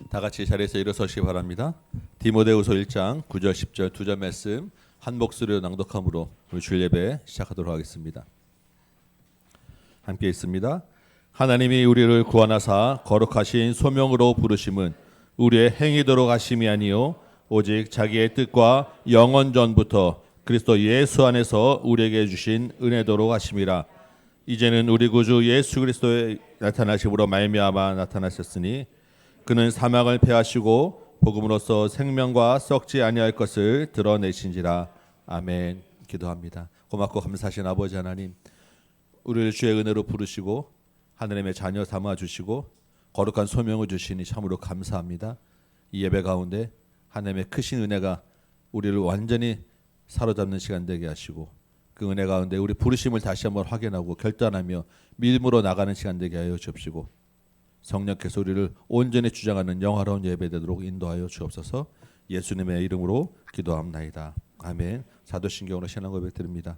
다 같이 자리에서 일어서시기 바랍니다. 디모데후서 1장 9절 10절 두 절 말씀 한 목소리로 낭독함으로 우리 주일 예배 시작하도록 하겠습니다. 함께 있습니다. 하나님이 우리를 구원하사 거룩하신 소명으로 부르심은 우리의 행위대로 하심이 아니요 오직 자기의 뜻과 영원 전부터 그리스도 예수 안에서 우리에게 주신 은혜대로 하심이라. 이제는 우리 구주 예수 그리스도의 나타나심으로 말미암아 나타나셨으니 그는 사망을 패하시고 복음으로써 생명과 썩지 아니할 것을 드러내신지라. 아멘. 기도합니다. 고맙고 감사하신 아버지 하나님, 우리를 주의 은혜로 부르시고 하나님의 자녀 삼아 주시고 거룩한 소명을 주시니 참으로 감사합니다. 이 예배 가운데 하나님의 크신 은혜가 우리를 완전히 사로잡는 시간 되게 하시고 그 은혜 가운데 우리 부르심을 다시 한번 확인하고 결단하며 믿음으로 나가는 시간 되게 하여 주옵시고 성령께서 우리를 온전히 주장하는 영화로운 예배 되도록 인도하여 주옵소서. 예수님의 이름으로 기도합나이다. 아멘. 사도신경으로 신앙 고백 드립니다.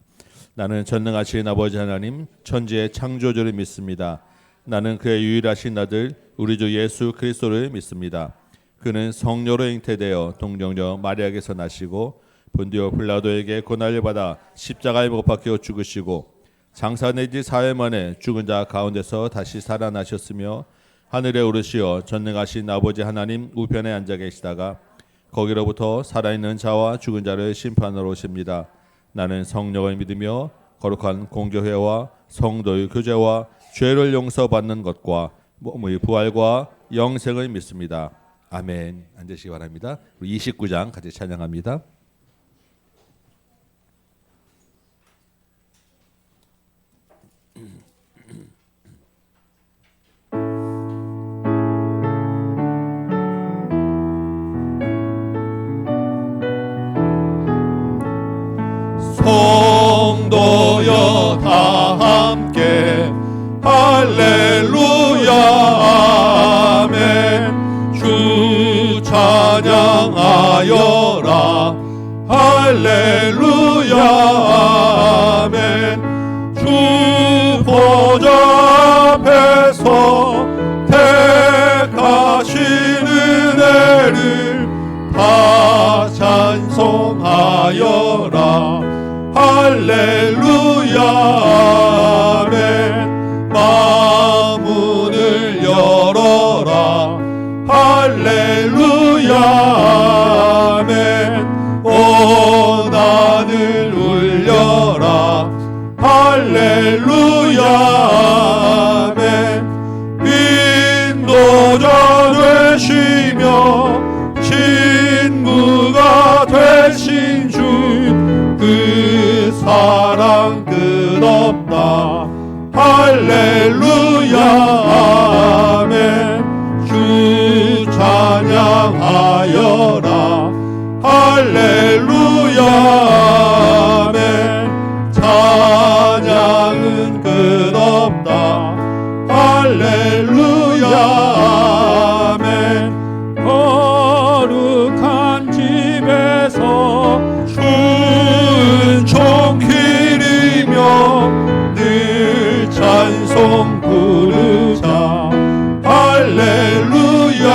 나는 전능하신 아버지 하나님 천지의 창조주를 믿습니다. 나는 그의 유일하신 아들 우리 주 예수 그리스도를 믿습니다. 그는 성령으로 잉태되어 동정녀 마리아에게서 나시고 본디오 빌라도에게 고난을 받아 십자가에 못 박혀 죽으시고 장사 내지 사흘 만에 죽은 자 가운데서 다시 살아나셨으며 하늘에 오르시어 전능하신 아버지 하나님 우편에 앉아 계시다가 거기로부터 살아있는 자와 죽은 자를 심판하러 오십니다. 나는 성령을 믿으며 거룩한 공교회와 성도의 교제와 죄를 용서받는 것과 몸의 부활과 영생을 믿습니다. 아멘. 앉으시기 바랍니다. 29장 같이 찬양합니다. 성도여 다 함께 할렐루야 아멘. 주 찬양하여라 할렐루야 아멘. 주 보좌 앞에서 택하신 은혜를 다 찬송하여라 할렐루야 아멘. 마문을 열어라 할렐루야 아멘. 온 하늘 울려라 할렐루야 아멘. 인도자 되시며 친구가 되신 주 그 사랑 끝없다 할렐루야 아멘. 주 찬양하여라 할렐루야 아멘. 찬양은 끝없다 할렐루야 아멘. 거룩한 집에서 종길이며 늘 찬송 부르자 할렐루야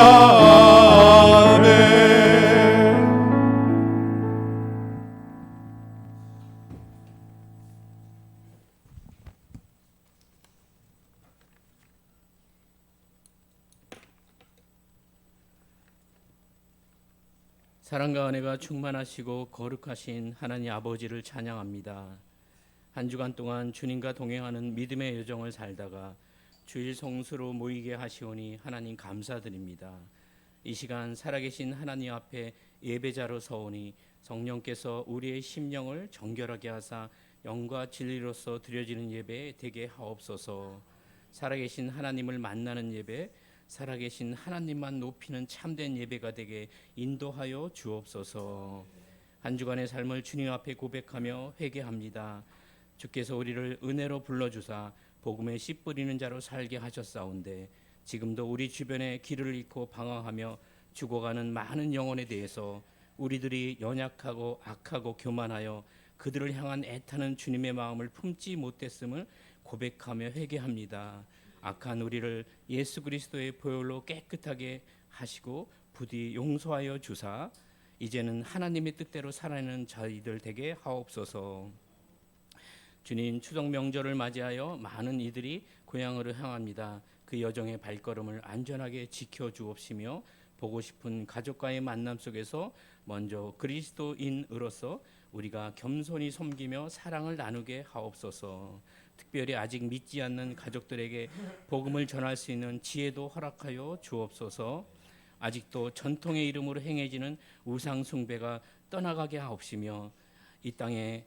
아멘. 사랑과 은혜가 충만하시고 거룩하신 하나님 아버지를 찬양합니다. 한 주간 동안 주님과 동행하는 믿음의 여정을 살다가 주일 성수로 모이게 하시오니 하나님 감사드립니다. 이 시간 살아계신 하나님 앞에 예배자로 서오니 성령께서 우리의 심령을 정결하게 하사 영과 진리로서 드려지는 예배 되게 하옵소서. 살아계신 하나님을 만나는 예배, 살아계신 하나님만 높이는 참된 예배가 되게 인도하여 주옵소서. 한 주간의 삶을 주님 앞에 고백하며 회개합니다. 주께서 우리를 은혜로 불러주사 복음에 씨 뿌리는 자로 살게 하셨사온데 지금도 우리 주변에 길을 잃고 방황하며 죽어가는 많은 영혼에 대해서 우리들이 연약하고 악하고 교만하여 그들을 향한 애타는 주님의 마음을 품지 못했음을 고백하며 회개합니다. 악한 우리를 예수 그리스도의 보혈로 깨끗하게 하시고 부디 용서하여 주사 이제는 하나님의 뜻대로 살아내는 저희들 되게 하옵소서. 주님, 추석 명절을 맞이하여 많은 이들이 고향으로 향합니다. 그 여정의 발걸음을 안전하게 지켜주옵시며 보고 싶은 가족과의 만남 속에서 먼저 그리스도인으로서 우리가 겸손히 섬기며 사랑을 나누게 하옵소서. 특별히 아직 믿지 않는 가족들에게 복음을 전할 수 있는 지혜도 허락하여 주옵소서. 아직도 전통의 이름으로 행해지는 우상 숭배가 떠나가게 하옵시며 이 땅에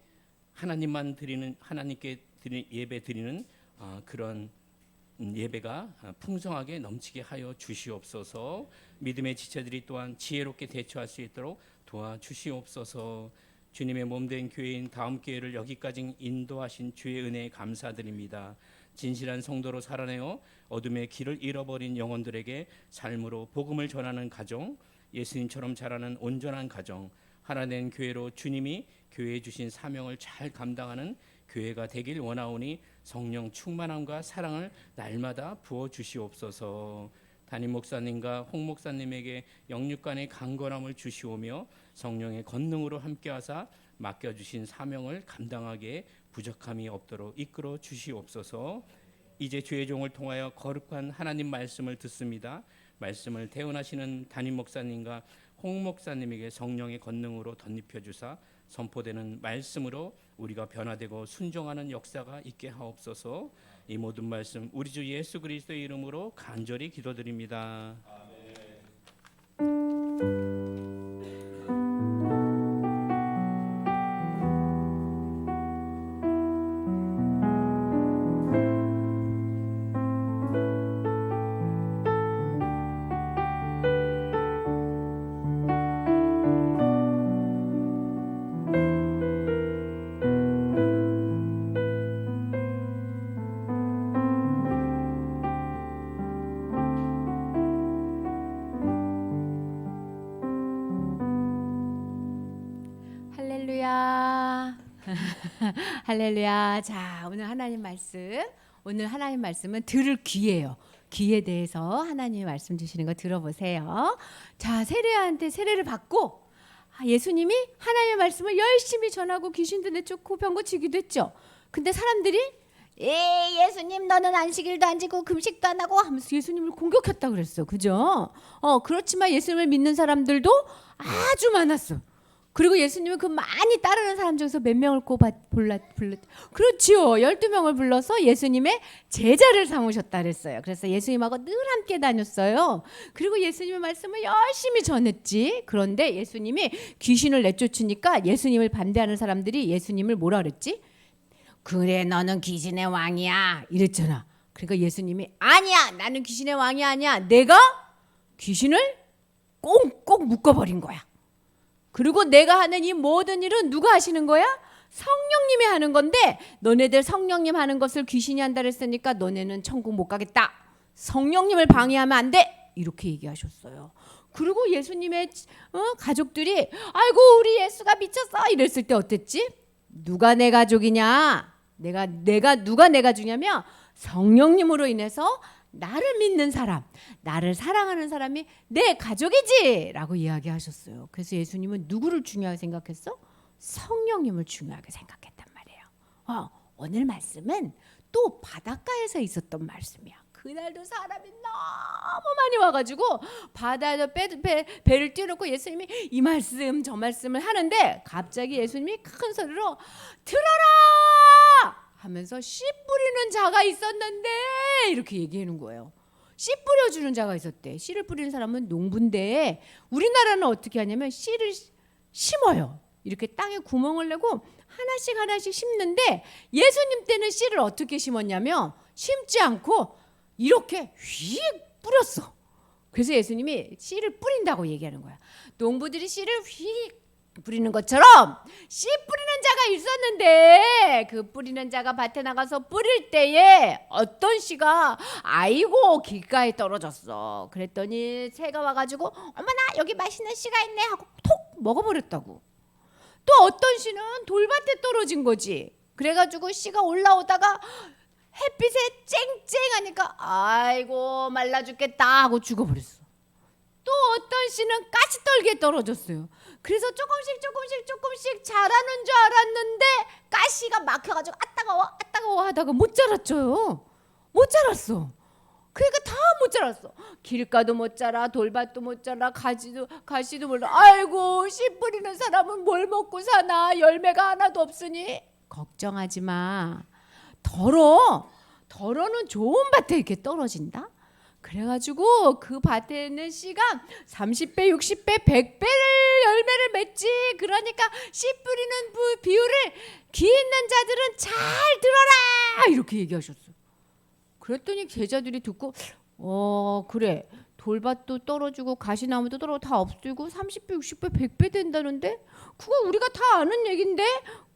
하나님께 예배 드리는 그런 예배가 풍성하게 넘치게 하여 주시옵소서. 믿음의 지체들이 또한 지혜롭게 대처할 수 있도록 도와주시옵소서. 주님의 몸된 교회인 다음교회를 여기까지 인도하신 주의 은혜에 감사드립니다. 진실한 성도로 살아내어 어둠의 길을 잃어버린 영혼들에게 삶으로 복음을 전하는 가정, 예수님처럼 자라는 온전한 가정, 하나된 교회로 주님이 교회에 주신 사명을 잘 감당하는 교회가 되길 원하오니 성령 충만함과 사랑을 날마다 부어 주시옵소서. 담임 목사님과 홍 목사님에게 영육간의 강건함을 주시오며 성령의 권능으로 함께하사 맡겨주신 사명을 감당하기에 부족함이 없도록 이끌어 주시옵소서. 이제 주의 종을 통하여 거룩한 하나님 말씀을 듣습니다. 말씀을 대언하시는 담임 목사님과 홍 목사님에게 성령의 권능으로 덧입혀 주사 선포되는 말씀으로 우리가 변화되고 순종하는 역사가 있게 하옵소서. 이 모든 말씀 우리 주 예수 그리스도의 이름으로 간절히 기도드립니다. 할렐루야. 할렐루야. 자, 오늘 하나님 말씀은 들을 귀예요. 귀에 대해서 하나님이 말씀 주시는 거 들어보세요. 자, 세례한테 세례를 받고 예수님이 하나님의 말씀을 열심히 전하고 귀신도 내쫓고 병 고치기도 했죠. 근데 사람들이 예수님 너는 안식일도 안 지고 금식도 안 하고 하면서 예수님을 공격했다 그랬어. 그죠? 그렇지만 예수님을 믿는 사람들도 아주 많았어. 그리고 예수님은 그 많이 따르는 사람 중에서 몇 명을 그렇지요. 12명을 불러서 예수님의 제자를 삼으셨다 그랬어요. 그래서 예수님하고 늘 함께 다녔어요. 그리고 예수님의 말씀을 열심히 전했지. 그런데 예수님이 귀신을 내쫓으니까 예수님을 반대하는 사람들이 예수님을 뭐라 그랬지? 그래 너는 귀신의 왕이야 이랬잖아. 그러니까 예수님이 아니야 나는 귀신의 왕이 아니야. 내가 귀신을 꽁꽁 묶어버린 거야. 그리고 내가 하는 이 모든 일은 누가 하시는 거야? 성령님이 하는 건데 너네들 성령님 하는 것을 귀신이 한다 그랬으니까 너네는 천국 못 가겠다. 성령님을 방해하면 안 돼. 이렇게 얘기하셨어요. 그리고 예수님의 가족들이 아이고 우리 예수가 미쳤어 이랬을 때 어땠지? 누가 내 가족이냐? 누가 내 가족이냐면 성령님으로 인해서 나를 믿는 사람, 나를 사랑하는 사람이 내 가족이지 라고 이야기하셨어요. 그래서 예수님은 누구를 중요하게 생각했어? 성령님을 중요하게 생각했단 말이에요. 오늘 말씀은 또 바닷가에서 있었던 말씀이야. 그날도 사람이 너무 많이 와가지고 바다에서 배를 띄워놓고 예수님이 이 말씀 저 말씀을 하는데 갑자기 예수님이 큰 소리로 들어라! 하면서 씨 뿌리는 자가 있었는데 이렇게 얘기하는 거예요. 씨 뿌려주는 자가 있었대. 씨를 뿌리는 사람은 농부인데 우리나라는 어떻게 하냐면 씨를 심어요. 이렇게 땅에 구멍을 내고 하나씩 심는데 예수님 때는 씨를 어떻게 심었냐면 심지 않고 이렇게 휙 뿌렸어. 그래서 예수님이 씨를 뿌린다고 얘기하는 거야. 농부들이 씨를 휙 뿌리는 것처럼 씨 뿌리는 자가 있었는데 그 뿌리는 자가 밭에 나가서 뿌릴 때에 어떤 씨가 아이고 길가에 떨어졌어. 그랬더니 새가 와가지고 어머나 여기 맛있는 씨가 있네 하고 톡 먹어버렸다고. 또 어떤 씨는 돌밭에 떨어진 거지. 그래가지고 씨가 올라오다가 햇빛에 쨍쨍하니까 아이고 말라 죽겠다 하고 죽어버렸어. 또 어떤 씨는 가시떨기에 떨어졌어요. 그래서 조금씩 자라는 줄 알았는데 가시가 막혀가지고 아 따가워 하다가 못 자랐죠. 못 자랐어. 그러니까 다 못 자랐어. 길가도 못 자라, 돌밭도 못 자라, 가시도 몰라. 아이고, 씨 뿌리는 사람은 뭘 먹고 사나. 열매가 하나도 없으니 걱정하지 마. 덜어는 좋은 밭에 이렇게 떨어진다. 그래가지고 그 밭에 있는 씨가 30배, 60배, 100배를 열매를 맺지. 그러니까 씨 뿌리는 비유를 귀 있는 자들은 잘 들어라 이렇게 얘기하셨어. 그랬더니 제자들이 듣고 그래, 돌밭도 떨어지고 가시나무도 떨어지고 다 없어지고 30배, 60배, 100배 된다는데 그거 우리가 다 아는 얘긴데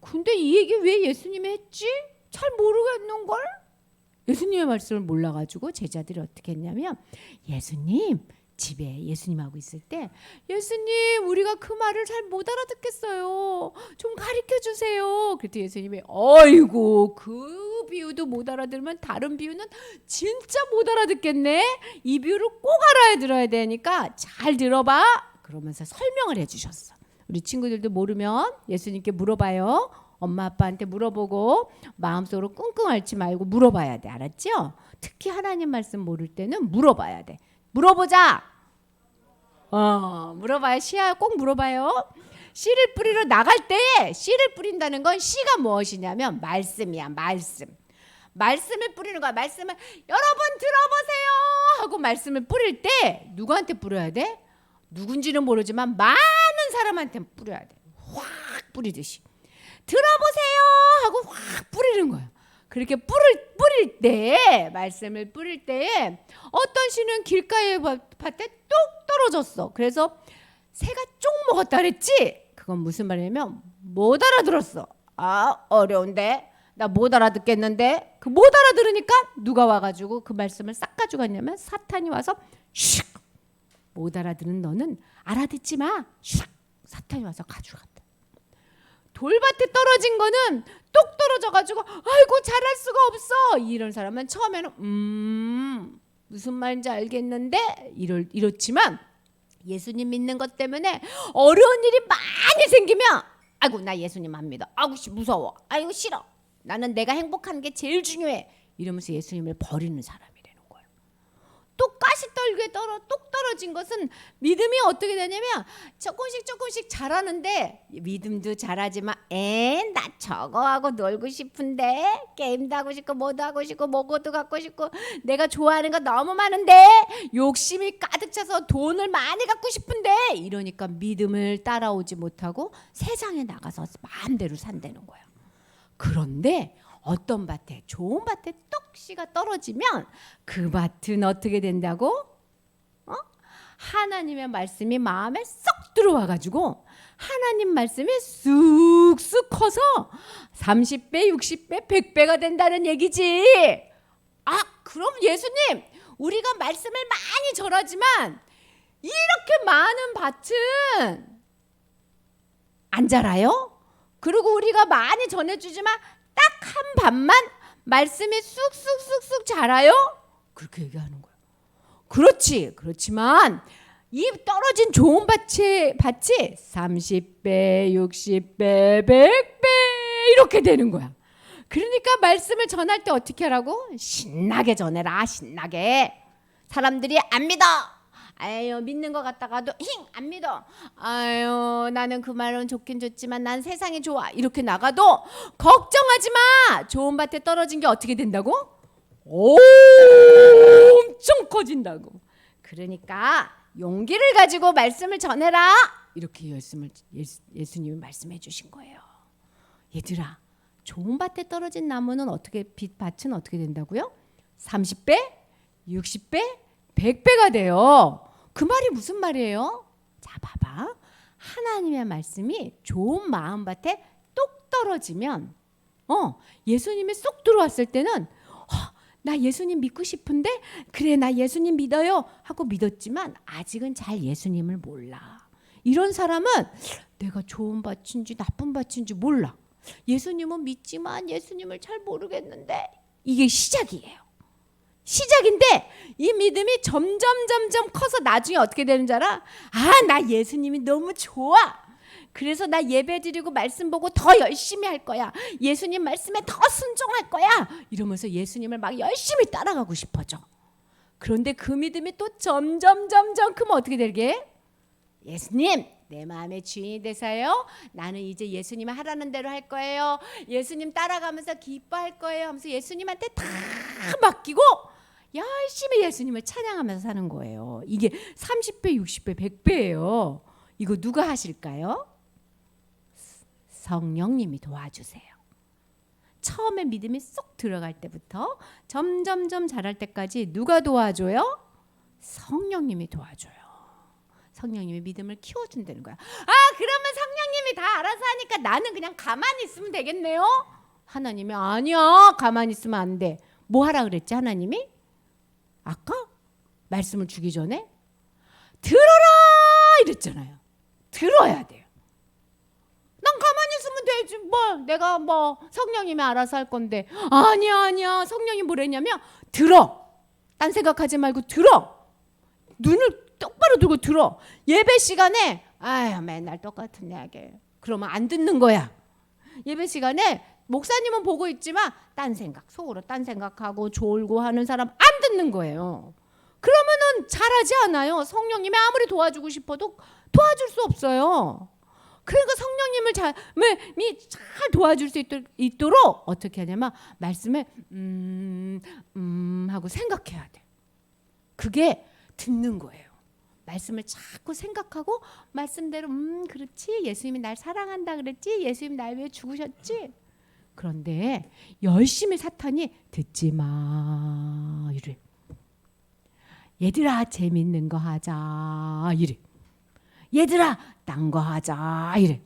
근데 이 얘기 왜 예수님이 했지? 잘 모르겠는걸? 예수님의 말씀을 몰라가지고 제자들이 어떻게 했냐면 예수님 집에 예수님하고 있을 때 예수님 우리가 그 말을 잘 못 알아듣겠어요. 좀 가르쳐주세요. 그랬더니 예수님이 어이구 그 비유도 못 알아들으면 다른 비유는 진짜 못 알아듣겠네. 이 비유를 꼭 들어야 되니까 잘 들어봐. 그러면서 설명을 해주셨어. 우리 친구들도 모르면 예수님께 물어봐요. 엄마 아빠한테 물어보고 마음속으로 끙끙 앓지 말고 물어봐야 돼. 알았죠? 특히 하나님 말씀 모를 때는 물어봐야 돼. 물어보자. 물어봐요. 씨야 꼭 물어봐요. 씨를 뿌리러 나갈 때 씨를 뿌린다는 건 씨가 무엇이냐면 말씀이야. 말씀을 뿌리는 거야. 말씀을 여러분 들어보세요 하고 말씀을 뿌릴 때 누구한테 뿌려야 돼? 누군지는 모르지만 많은 사람한테 뿌려야 돼. 확 뿌리듯이. 들어보세요 하고 확 뿌리는 거야. 그렇게 뿌릴 때 말씀을 뿌릴 때 어떤 씨는 길가에 밭에 뚝 떨어졌어. 그래서 새가 쪽 먹었다 그랬지. 그건 무슨 말이냐면 못 알아들었어. 어려운데 나 못 알아듣겠는데. 그 못 알아들으니까 누가 와가지고 그 말씀을 싹 가져갔냐면 사탄이 와서 슉 못 알아듣는 너는 알아듣지 마. 슉 사탄이 와서 가져갔다. 돌밭에 떨어진 거는 똑 떨어져가지고 아이고 잘할 수가 없어. 이런 사람은 처음에는 무슨 말인지 알겠는데 이렇지만 예수님 믿는 것 때문에 어려운 일이 많이 생기면 아이고 나 예수님 안 믿어. 아이고 무서워. 아이고 싫어. 나는 내가 행복한 게 제일 중요해. 이러면서 예수님을 버리는 사람이 되는 거예요. 또 가시떨기에 똑 떨어진 것은 믿음이 어떻게 되냐면 조금씩 자라는데 믿음도 자라지만 나 저거하고 놀고 싶은데 게임도 하고 싶고 뭐도 하고 싶고 뭐고도 갖고 싶고 내가 좋아하는 거 너무 많은데 욕심이 가득 차서 돈을 많이 갖고 싶은데 이러니까 믿음을 따라오지 못하고 세상에 나가서 마음대로 산다는 거예요. 그런데 어떤 밭에 좋은 밭에 떡씨가 떨어지면 그 밭은 어떻게 된다고? 하나님의 말씀이 마음에 쏙 들어와가지고 하나님 말씀이 쑥쑥 커서 30배, 60배, 100배가 된다는 얘기지. 그럼 예수님 우리가 말씀을 많이 전하지만 이렇게 많은 밭은 안 자라요? 그리고 우리가 많이 전해주지만 딱 한 밭만 말씀이 쑥쑥 자라요? 그렇게 얘기하는 거예요. 그렇지만 이 떨어진 좋은 밭이 30배, 60배, 100배 이렇게 되는 거야. 그러니까 말씀을 전할 때 어떻게 하라고? 신나게 전해라. 신나게. 사람들이 안 믿어. 아유 믿는 것 같다가도 안 믿어. 아유 나는 그 말은 좋긴 좋지만 난 세상이 좋아. 이렇게 나가도 걱정하지 마. 좋은 밭에 떨어진 게 어떻게 된다고? 엄청 커진다고. 그러니까 용기를 가지고 말씀을 전해라. 이렇게 예수님이 말씀해 주신 거예요. 얘들아 좋은 밭에 떨어진 나무는 밭은 어떻게 된다고요? 30배, 60배, 100배가 돼요. 그 말이 무슨 말이에요? 자 봐봐. 하나님의 말씀이 좋은 마음밭에 똑 떨어지면 예수님이 쏙 들어왔을 때는 나 예수님 믿고 싶은데 그래 나 예수님 믿어요 하고 믿었지만 아직은 잘 예수님을 몰라. 이런 사람은 내가 좋은 밭인지 나쁜 밭인지 몰라. 예수님은 믿지만 예수님을 잘 모르겠는데 이게 시작이에요. 시작인데 이 믿음이 점점 커서 나중에 어떻게 되는 줄 알아? 아, 나 예수님이 너무 좋아. 그래서 나 예배 드리고 말씀 보고 더 열심히 할 거야. 예수님 말씀에 더 순종할 거야. 이러면서 예수님을 막 열심히 따라가고 싶어져. 그런데 그 믿음이 또 점점 크면 어떻게 되게? 예수님, 내 마음의 주인이 되세요. 나는 이제 예수님이 하라는 대로 할 거예요. 예수님 따라가면서 기뻐할 거예요 하면서 예수님한테 다 맡기고 열심히 예수님을 찬양하면서 사는 거예요. 이게 30배, 60배, 100배예요. 이거 누가 하실까요? 성령님이 도와주세요. 처음에 믿음이 쏙 들어갈 때부터 점점 자랄 때까지 누가 도와줘요? 성령님이 도와줘요. 성령님이 믿음을 키워준다는 거야. 아, 그러면 성령님이 다 알아서 하니까 나는 그냥 가만히 있으면 되겠네요. 하나님이 아니야, 가만히 있으면 안 돼. 뭐 하라 그랬지 하나님이? 아까 말씀을 주기 전에 들어라 이랬잖아요. 들어야 돼요. 난 가만히 있으면 되지. 뭐 내가 뭐 성령님이 알아서 할 건데. 아니야. 성령이 뭐랬냐면 들어. 딴 생각하지 말고 들어. 눈을 똑바로 들고 들어. 예배 시간에 아유 맨날 똑같은 이야기. 그러면 안 듣는 거야. 예배 시간에 목사님은 보고 있지만 딴 생각, 속으로 딴 생각하고 졸고 하는 사람 안 듣는 거예요. 그러면은 잘하지 않아요. 성령님이 아무리 도와주고 싶어도 도와줄 수 없어요. 그러니까 성령님을 잘 도와줄 수 있도록 어떻게 하냐면 말씀을 하고 생각해야 돼. 그게 듣는 거예요. 말씀을 자꾸 생각하고 말씀대로 그렇지, 예수님이 날 사랑한다 그랬지, 예수님 날 위해 죽으셨지. 그런데 열심히 사탄이 듣지 마 이래. 얘들아 재밌는 거 하자 이래. 얘들아 딴 거 하자 이래.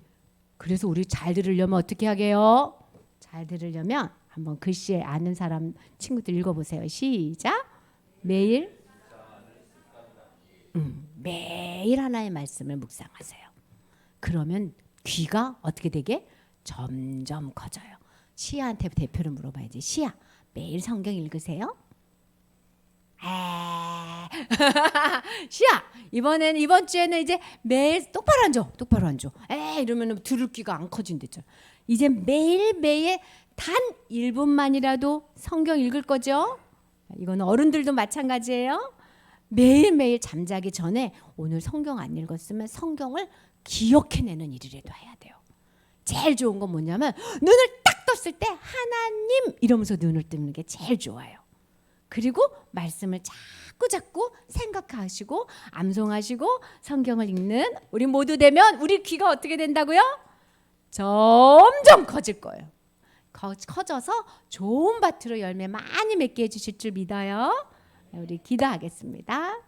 그래서 우리 잘 들으려면 어떻게 하게요? 잘 들으려면 한번 글씨 아는 사람 친구들 읽어보세요. 시작. 매일 매일 하나의 말씀을 묵상하세요. 그러면 귀가 어떻게 되게? 점점 커져요. 시아한테 대표를 물어봐야지. 시아, 매일 성경 읽으세요? 시아, 이번 주에는 이제 매일 똑바로 앉아. 이러면 들을 귀가 안 커진댔죠. 이제 매일 단 1분만이라도 성경 읽을 거죠? 이거는 어른들도 마찬가지예요. 매일매일 잠자기 전에 오늘 성경 안 읽었으면 성경을 기억해내는 일이라도 해야 돼요. 제일 좋은 건 뭐냐면 눈을 딱 떴을 때 하나님 이러면서 눈을 뜨는 게 제일 좋아요. 그리고 말씀을 자꾸 생각하시고 암송하시고 성경을 읽는 우리 모두 되면 우리 귀가 어떻게 된다고요? 점점 커질 거예요. 커져서 좋은 밭으로 열매 많이 맺게 해주실 줄 믿어요. 우리 기도하겠습니다.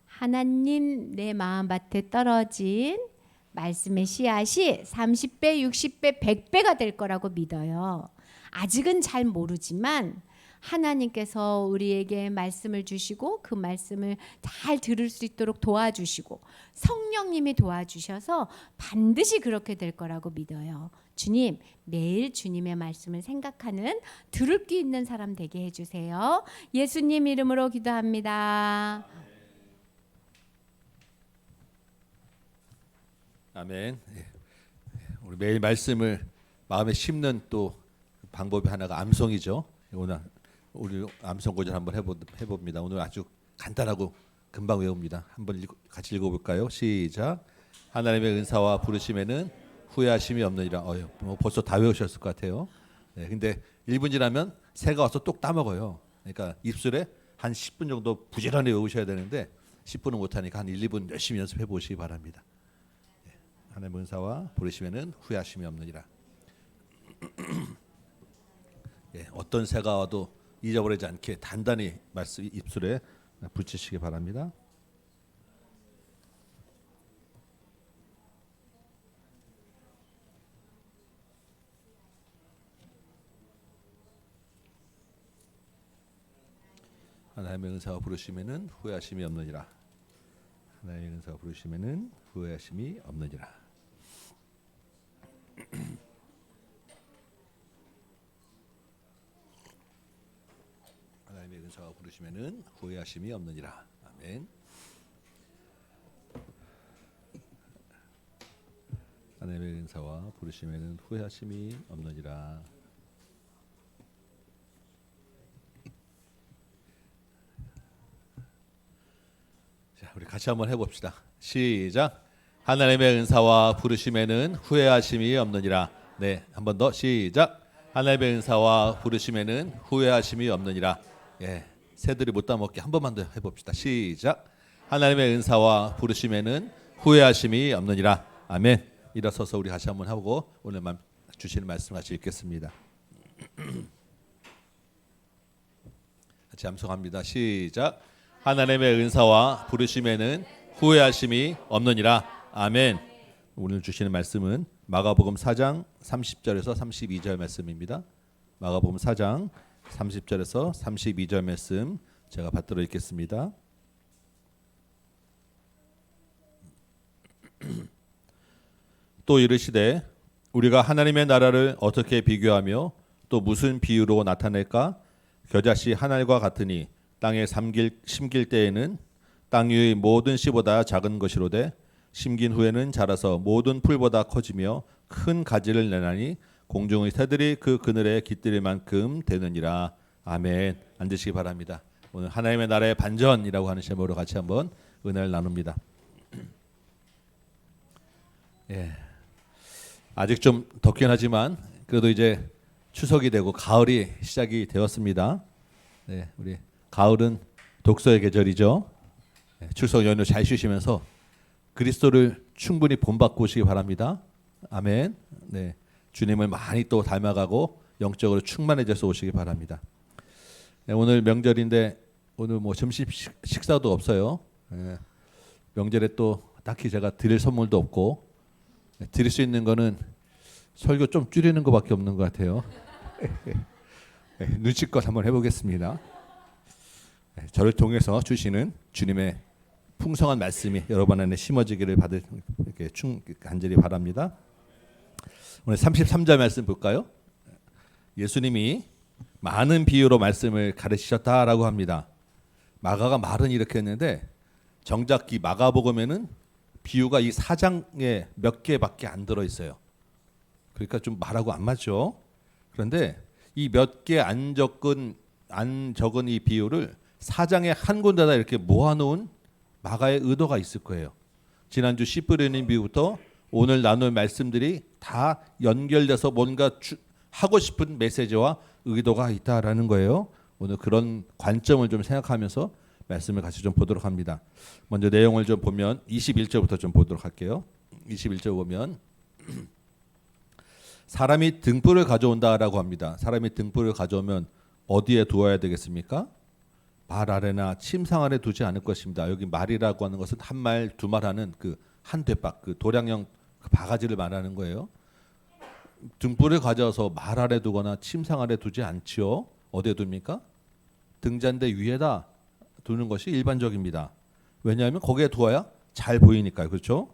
하나님, 내 마음밭에 떨어진 말씀의 씨앗이 30배, 60배, 100배가 될 거라고 믿어요. 아직은 잘 모르지만 하나님께서 우리에게 말씀을 주시고 그 말씀을 잘 들을 수 있도록 도와주시고 성령님이 도와주셔서 반드시 그렇게 될 거라고 믿어요. 주님, 매일 주님의 말씀을 생각하는 들을 귀 있는 사람 되게 해주세요. 예수님 이름으로 기도합니다. 아멘. 우리 매일 말씀을 마음에 심는 또 방법이 하나가 암송이죠. 오늘 우리 암송 고전 한번 해봅니다. 오늘 아주 간단하고 금방 외웁니다. 한번 같이 읽어볼까요? 시작. 하나님의 은사와 부르심에는 후회하심이 없느니라. 뭐 벌써 다 외우셨을 것 같아요. 네, 근데 1분 지나면 새가 와서 똑 따먹어요. 그러니까 입술에 한 10분 정도 부지런히 외우셔야 되는데 10분은 못하니까 한 1, 2분 열심히 연습해 보시기 바랍니다. 네, 하나님의 은사와 부르심에는 후회하심이 없느니라. 예, 어떤 새가 와도 잊어버리지 않게 단단히 말씀 입술에 붙이시기 바랍니다. 하나님의 은사와 부르심에는 후회하심이 없느니라. 하나님의 은사와 부르심에는 후회하심이 없느니라. 하나님의 은사와 부르시면은 후회하심이 없느니라. 아멘. 하나님의 은사와 부르시면은 후회하심이 없느니라. 자, 우리 같이 한번 해봅시다. 시작. 하나님의 은사와 부르심에는 후회하심이 없느니라. 네, 한 번 더 시작. 하나님의 은사와 부르심에는 후회하심이 없느니라. 예, 새들이 못 따먹게 한 번만 더 해봅시다. 시작. 하나님의 은사와 부르심에는 후회하심이 없느니라. 아멘. 일어서서 우리 같이 한번 하고 오늘 주시는 말씀 같이 읽겠습니다. 같이 암송합니다. 시작. 하나님의 은사와 부르심에는 후회하심이 없느니라. 아멘. 오늘 주시는 말씀은 마가복음 4장 30절에서 32절 말씀입니다. 마가복음 4장 30절에서 32절 말씀 제가 받들어 읽겠습니다. 또 이르시되 우리가 하나님의 나라를 어떻게 비교하며 또 무슨 비유로 나타낼까? 겨자씨 한 알과 같으니 땅에 심길 때에는 땅 위의 모든 씨보다 작은 것이로되 심긴 후에는 자라서 모든 풀보다 커지며 큰 가지를 내나니 공중의 새들이 그 그늘에 깃들일 만큼 되느니라. 아멘. 앉으시기 바랍니다. 오늘 하나님의 나라의 반전이라고 하는 제목으로 같이 한번 은혜를 나눕니다. 예. 아직 좀 덥긴 하지만 그래도 이제 추석이 되고 가을이 시작이 되었습니다. 네, 우리 가을은 독서의 계절이죠. 네, 추석 연휴 잘 쉬시면서 그리스도를 충분히 본받고 오시기 바랍니다. 아멘. 네, 주님을 많이 또 닮아가고 영적으로 충만해져서 오시기 바랍니다. 네, 오늘 명절인데 오늘 뭐 점심 식사도 없어요. 네, 명절에 또 딱히 제가 드릴 선물도 없고 드릴 수 있는 거는 설교 좀 줄이는 것밖에 없는 것 같아요. 눈치껏 한번 해보겠습니다. 저를 통해서 주시는 주님의 풍성한 말씀이 여러분 안에 심어지기를 이렇게 간절히 바랍니다. 오늘 33절 말씀 볼까요? 예수님이 많은 비유로 말씀을 가르치셨다라고 합니다. 마가가 말은 이렇게 했는데 정작 이 마가복음에는 비유가 이 4장에 몇 개밖에 안 들어 있어요. 그러니까 좀 말하고 안 맞죠. 그런데 이 몇 개 안 적은 이 비유를 4장에 한 군데다 이렇게 모아놓은 마가의 의도가 있을 거예요. 지난주 씨 뿌리는 비유부터 오늘 나눌 말씀들이 다 연결돼서 뭔가 하고 싶은 메시지와 의도가 있다라는 거예요. 오늘 그런 관점을 좀 생각하면서 말씀을 같이 좀 보도록 합니다. 먼저 내용을 좀 보면 21절부터 좀 보도록 할게요. 21절 보면 사람이 등불을 가져온다라고 합니다. 사람이 등불을 가져오면 어디에 두어야 되겠습니까? 말 아래나 침상 아래 두지 않을 것입니다. 여기 말이라고 하는 것은 한 말, 두 말 하는 그 한 대박, 그 도량형 바가지를 말하는 거예요. 등불을 가져와서 말 아래 두거나 침상 아래 두지 않지요. 어디에 둡니까? 등잔대 위에다 두는 것이 일반적입니다. 왜냐하면 거기에 두어야 잘 보이니까요. 그렇죠?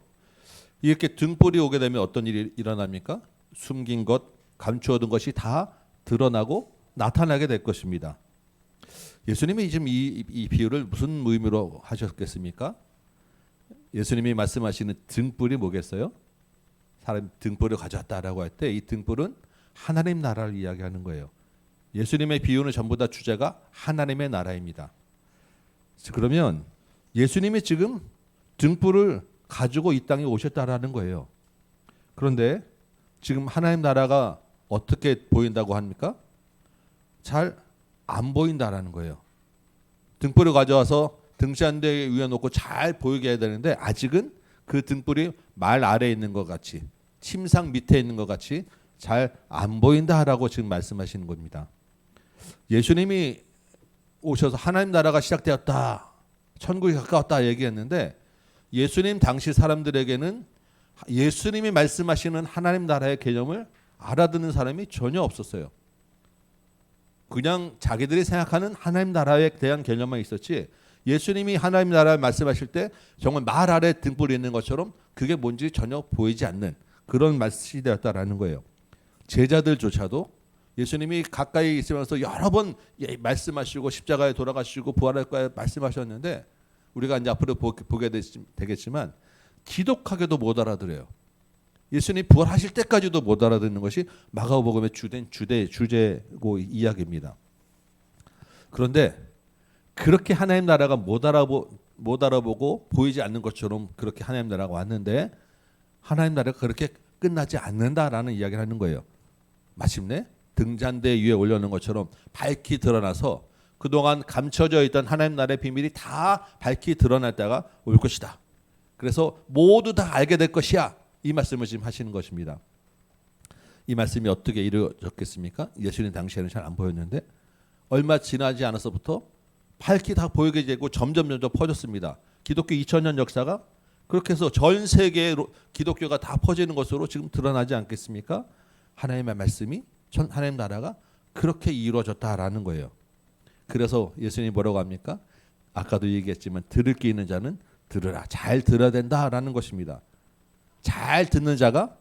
이렇게 등불이 오게 되면 어떤 일이 일어납니까? 숨긴 것, 감추어둔 것이 다 드러나고 나타나게 될 것입니다. 예수님이 지금 이 비유를 무슨 의미로 하셨겠습니까? 예수님이 말씀하시는 등불이 뭐겠어요? 사람 등불을 가져왔다라고 할 때 이 등불은 하나님 나라를 이야기하는 거예요. 예수님의 비유는 전부 다 주제가 하나님의 나라입니다. 그러면 예수님이 지금 등불을 가지고 이 땅에 오셨다라는 거예요. 그런데 지금 하나님 나라가 어떻게 보인다고 합니까? 잘 안 보인다라는 거예요. 등불을 가져와서 등잔대 위에 놓고 잘 보이게 해야 되는데 아직은 그 등불이 말 아래에 있는 것 같이 침상 밑에 있는 것 같이 잘 안 보인다라고 지금 말씀하시는 겁니다. 예수님이 오셔서 하나님 나라가 시작되었다. 천국이 가까웠다 얘기했는데 예수님 당시 사람들에게는 예수님이 말씀하시는 하나님 나라의 개념을 알아듣는 사람이 전혀 없었어요. 그냥 자기들이 생각하는 하나님 나라에 대한 개념만 있었지 예수님이 하나님 나라를 말씀하실 때 정말 말 아래 등불이 있는 것처럼 그게 뭔지 전혀 보이지 않는 그런 시대였다라는 거예요. 제자들조차도 예수님이 가까이 있으면서 여러 번 말씀하시고 십자가에 돌아가시고 부활할 거에 말씀하셨는데 우리가 이제 앞으로 보게 되겠지만 지독하게도 못 알아들어요. 예수님 부활하실 때까지도 못 알아듣는 것이 마가복음의 주제고 이야기입니다. 그런데 그렇게 하나님 나라가 못 알아보고 보이지 않는 것처럼 그렇게 하나님 나라가 왔는데 하나님 나라가 그렇게 끝나지 않는다라는 이야기를 하는 거예요. 마침내 등잔대 위에 올려놓은 것처럼 밝히 드러나서 그동안 감춰져 있던 하나님 나라의 비밀이 다 밝히 드러날 때가 올 것이다. 그래서 모두 다 알게 될 것이야. 이 말씀을 지금 하시는 것입니다. 이 말씀이 어떻게 이루어졌겠습니까? 예수님 당시에는 잘 안 보였는데 얼마 지나지 않아서부터 밝히 다 보이게 되고 점점 퍼졌습니다. 기독교 2000년 역사가 그렇게 해서 전 세계에 기독교가 다 퍼지는 것으로 지금 드러나지 않겠습니까? 하나님의 말씀이 하나님 나라가 그렇게 이루어졌다라는 거예요. 그래서 예수님이 뭐라고 합니까? 아까도 얘기했지만 들을 귀 있는 자는 들으라. 잘 들어야 된다라는 것입니다. 잘 듣는 자가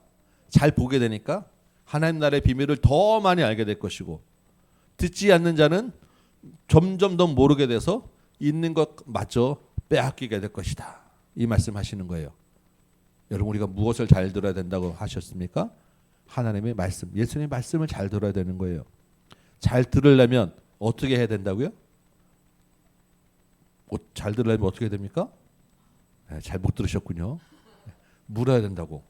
잘 보게 되니까 하나님 나라의 비밀을 더 많이 알게 될 것이고 듣지 않는 자는 점점 더 모르게 돼서 있는 것마저 빼앗기게 될 것이다. 이 말씀하시는 거예요. 여러분 우리가 무엇을 잘 들어야 된다고 하셨습니까? 하나님의 말씀, 예수님의 말씀을 잘 들어야 되는 거예요. 잘 들으려면 어떻게 해야 된다고요? 잘 들으려면 어떻게 해야 됩니까? 잘 못 들으셨군요. 물어야 된다고.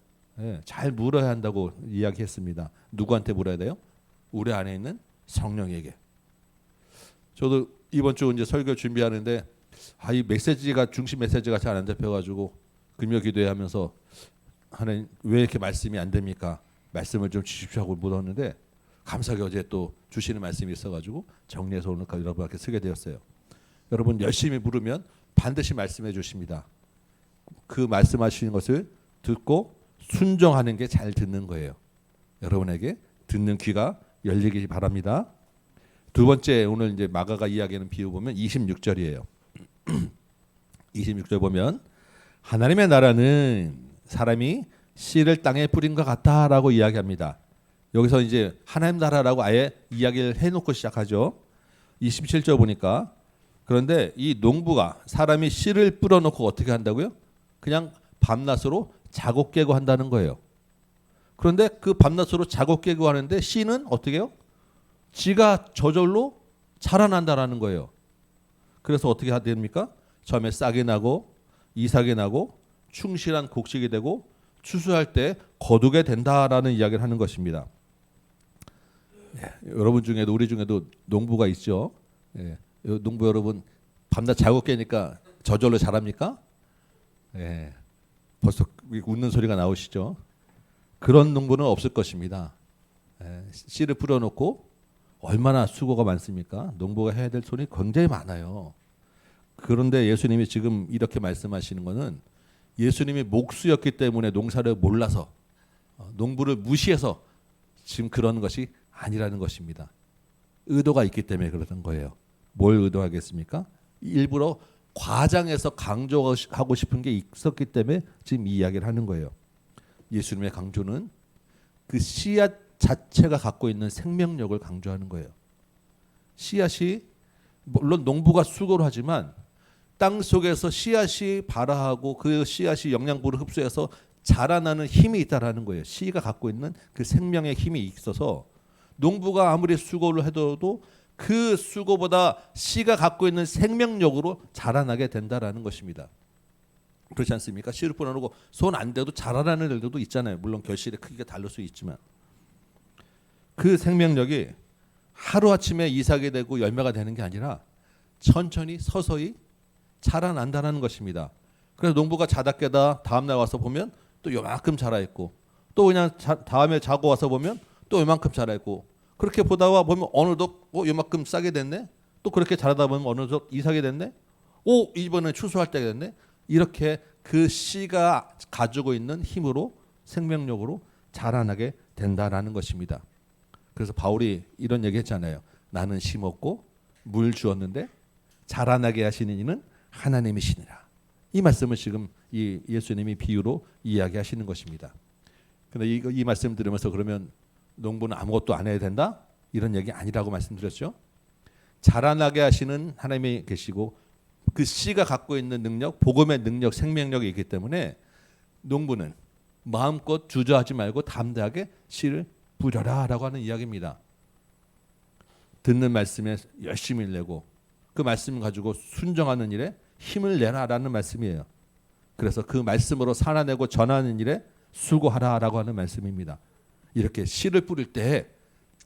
잘 물어야 한다고 이야기했습니다. 누구한테 물어야 돼요? 우리 안에 있는 성령에게. 저도 이번 주 이제 설교 준비하는데 이 메시지가 중심 메시지가 잘 안 잡혀가지고 금요 기도회 하면서 하나님 왜 이렇게 말씀이 안 됩니까? 말씀을 좀 주십시오 하고 물었는데 감사하게 어제 또 주시는 말씀이 있어가지고 정리해서 오늘까지 여러분께 쓰게 되었어요. 여러분 열심히 물으면 반드시 말씀해 주십니다. 그 말씀하시는 것을 듣고 순종하는 게 잘 듣는 거예요. 여러분에게 듣는 귀가 열리기 바랍니다. 두 번째 오늘 이제 마가가 이야기하는 비유 보면 26절이에요. 26절 보면 하나님의 나라는 사람이 씨를 땅에 뿌린 것 같다라고 이야기합니다. 여기서 이제 하나님 나라라고 아예 이야기를 해놓고 시작하죠. 27절 보니까 그런데 이 농부가 사람이 씨를 뿌려놓고 어떻게 한다고요? 그냥 밤낮으로 자고 깨고 한다는 거예요. 그런데 그 밤낮으로 자고 깨고 하는데 씨는 어떻게 해요? 지가 저절로 자라난다라는 거예요. 그래서 어떻게 됩니까? 처음에 싹이 나고 이삭이 나고 충실한 곡식이 되고 추수할 때 거두게 된다라는 이야기를 하는 것입니다. 여러분 중에도 우리 중에도 농부가 있죠. 농부 여러분 밤낮 자고 깨니까 저절로 자랍니까? 벌써 웃는 소리가 나오시죠. 그런 농부는 없을 것입니다. 씨를 뿌려놓고 얼마나 수고가 많습니까? 농부가 해야 될 손이 굉장히 많아요. 그런데 예수님이 지금 이렇게 말씀하시는 것은 예수님이 목수였기 때문에 농사를 몰라서 농부를 무시해서 지금 그런 것이 아니라는 것입니다. 의도가 있기 때문에 그러는 거예요. 뭘 의도하겠습니까? 일부러 과장해서 강조하고 싶은 게 있었기 때문에 지금 이 이야기를 하는 거예요. 예수님의 강조는 그 씨앗 자체가 갖고 있는 생명력을 강조하는 거예요. 씨앗이 물론 농부가 수고를 하지만 땅 속에서 씨앗이 발아하고 그 씨앗이 영양분을 흡수해서 자라나는 힘이 있다라는 거예요. 씨가 갖고 있는 그 생명의 힘이 있어서 농부가 아무리 수고를 해도 그 수고보다 씨가 갖고 있는 생명력으로 자라나게 된다라는 것입니다. 그렇지 않습니까? 씨를 뿌려놓고 손 안 대도 자라나는 일들도 있잖아요. 물론 결실의 크기가 다를 수 있지만 그 생명력이 하루아침에 이삭이 되고 열매가 되는 게 아니라 천천히 서서히 자라난다는 것입니다. 그래서 농부가 자다 깨다 다음날 와서 보면 또 요만큼 자라있고 또 그냥 다음에 자고 와서 보면 또 요만큼 자라있고 그렇게 보다가 보면 어느덧 요만큼 싸게 됐네. 또 그렇게 자라다 보면 어느덧 이삭이 됐네. 이번에 추수할 때가 됐네. 이렇게 그 씨가 가지고 있는 힘으로 생명력으로 자라나게 된다라는 것입니다. 그래서 바울이 이런 얘기 했잖아요. 나는 심었고 물 주었는데 자라나게 하시는 이는 하나님이시니라. 이 말씀을 지금 이 예수님이 비유로 이야기하시는 것입니다. 근데 이 말씀 들으면서 그러면 농부는 아무것도 안 해야 된다? 이런 얘기 아니라고 말씀드렸죠. 자라나게 하시는 하나님이 계시고 그 씨가 갖고 있는 능력, 복음의 능력, 생명력이 있기 때문에 농부는 마음껏 주저하지 말고 담대하게 씨를 뿌려라라고 하는 이야기입니다. 듣는 말씀에 열심히 내고 그 말씀을 가지고 순종하는 일에 힘을 내라라는 말씀이에요. 그래서 그 말씀으로 살아내고 전하는 일에 수고하라라고 하는 말씀입니다. 이렇게 씨를 뿌릴 때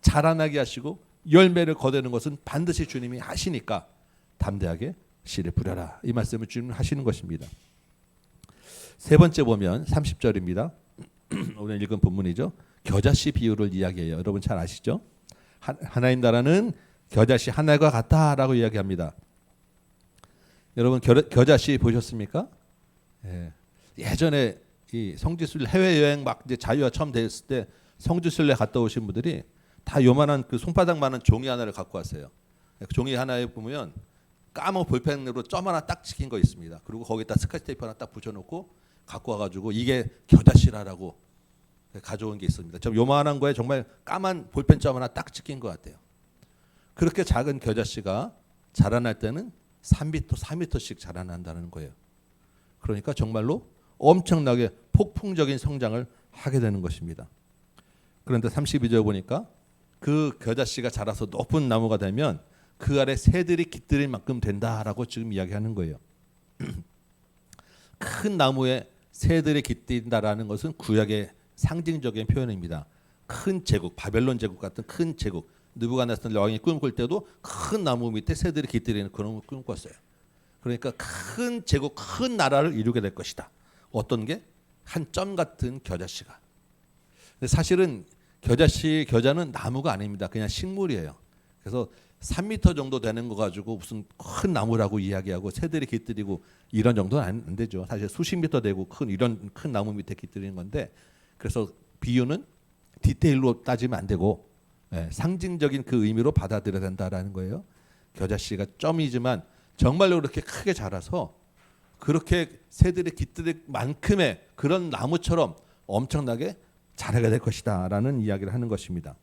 자라나게 하시고 열매를 거두는 것은 반드시 주님이 하시니까 담대하게 씨를 뿌려라. 이 말씀을 주님 하시는 것입니다. 세 번째 보면 30절입니다. 오늘 읽은 본문이죠. 겨자씨 비유를 이야기해요. 여러분 잘 아시죠? 하나님 나라는 겨자씨 하나가 같다라고 이야기합니다. 여러분 겨자씨 보셨습니까? 예전에 이 성지순례 해외 여행 막 이제 자유화 처음 됐을 때 성지순례 갔다 오신 분들이 다 요만한 그 손바닥만한 종이 하나를 갖고 왔어요. 그 종이 하나에 보면 까만 볼펜으로 점 하나 딱 찍힌 거 있습니다. 그리고 거기다 스카치 테이프 하나 딱 붙여놓고 갖고 와가지고 이게 겨자씨라고 가져온 게 있습니다. 좀 요만한 거에 정말 까만 볼펜 점 하나 딱 찍힌 것 같아요. 그렇게 작은 겨자씨가 자라날 때는 3m, 4m씩 자라난다는 거예요. 그러니까 정말로 엄청나게 폭풍적인 성장을 하게 되는 것입니다. 그런데 32절 보니까 그 겨자씨가 자라서 높은 나무가 되면 그 아래 새들이 깃들일 만큼 된다라고 지금 이야기하는 거예요. 큰 나무에 새들이 깃든다라는 것은 구약의 상징적인 표현입니다. 큰 제국, 바벨론 제국 같은 큰 제국, 느부갓네살 왕이 꿈꿀 때도 큰 나무 밑에 새들이 깃들이는 그런 꿈을 꿨어요. 그러니까 큰 제국, 큰 나라를 이루게 될 것이다. 어떤 게? 한 점 같은 겨자씨가. 근데 사실은 겨자는 나무가 아닙니다. 그냥 식물이에요. 그래서 3m 정도 되는 거 가지고 무슨 큰 나무라고 이야기하고 새들이 깃들이고 이런 정도는 안 되죠. 사실 수십 미터 되고 이런 큰 나무 밑에 깃들이는 건데, 그래서 비유는 디테일로 따지면 안 되고 상징적인 그 의미로 받아들여야 된다라는 거예요. 겨자씨가 점이지만 정말로 그렇게 크게 자라서 그렇게 새들이 깃들일 만큼의 그런 나무처럼 엄청나게 자라게 될 것이다라는 이야기를 하는 것입니다.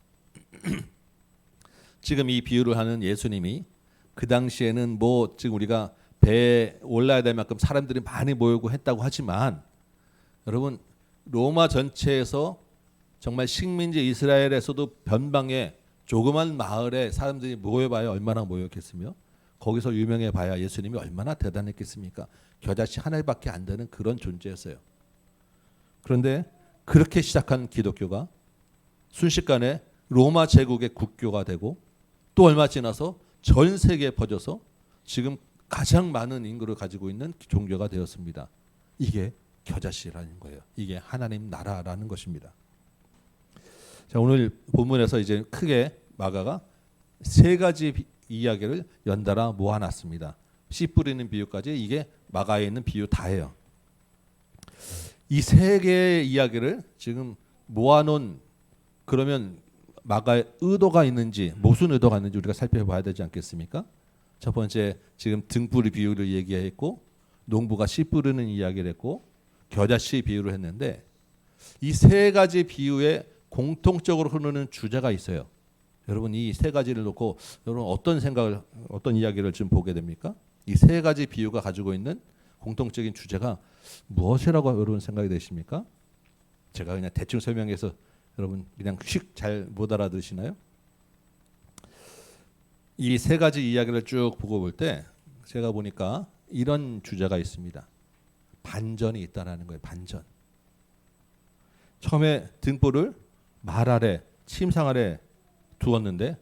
지금 이 비유를 하는 예수님이 그 당시에는 뭐 지금 우리가 배에 올라야 될 만큼 사람들이 많이 모이고 했다고 하지만, 여러분 로마 전체에서 정말 식민지 이스라엘에서도 변방에 조그만 마을에 사람들이 모여봐야 얼마나 모였겠으며 거기서 유명해봐야 예수님이 얼마나 대단했겠습니까? 겨자씨 하나밖에 안 되는 그런 존재였어요. 그런데 그렇게 시작한 기독교가 순식간에 로마 제국의 국교가 되고 또 얼마 지나서 전 세계에 퍼져서 지금 가장 많은 인구를 가지고 있는 종교가 되었습니다. 이게 겨자씨라는 거예요. 이게 하나님 나라라는 것입니다. 자, 오늘 본문에서 이제 크게 마가가 세 가지 이야기를 연달아 모아놨습니다. 씨 뿌리는 비유까지 이게 마가에 있는 비유 다예요. 이 세 개의 이야기를 지금 모아놓은, 그러면 마가의 의도가 있는지 무슨 의도가 있는지 우리가 살펴봐야 되지 않겠습니까? 첫 번째 지금 등불이 비유를 얘기했고 농부가 씨 뿌리는 이야기를 했고 겨자씨 비유를 했는데, 이 세 가지 비유에 공통적으로 흐르는 주제가 있어요. 여러분 이 세 가지를 놓고 여러분 어떤 이야기를 지금 보게 됩니까? 이 세 가지 비유가 가지고 있는 공통적인 주제가 무엇이라고 여러분 생각이 되십니까? 제가 그냥 대충 설명해서 여러분 그냥 잘 못 알아들으시나요? 이 세 가지 이야기를 쭉 보고 볼 때 제가 보니까 이런 주제가 있습니다. 반전이 있다라는 거예요. 반전. 처음에 등불을 말 아래, 침상 아래 두었는데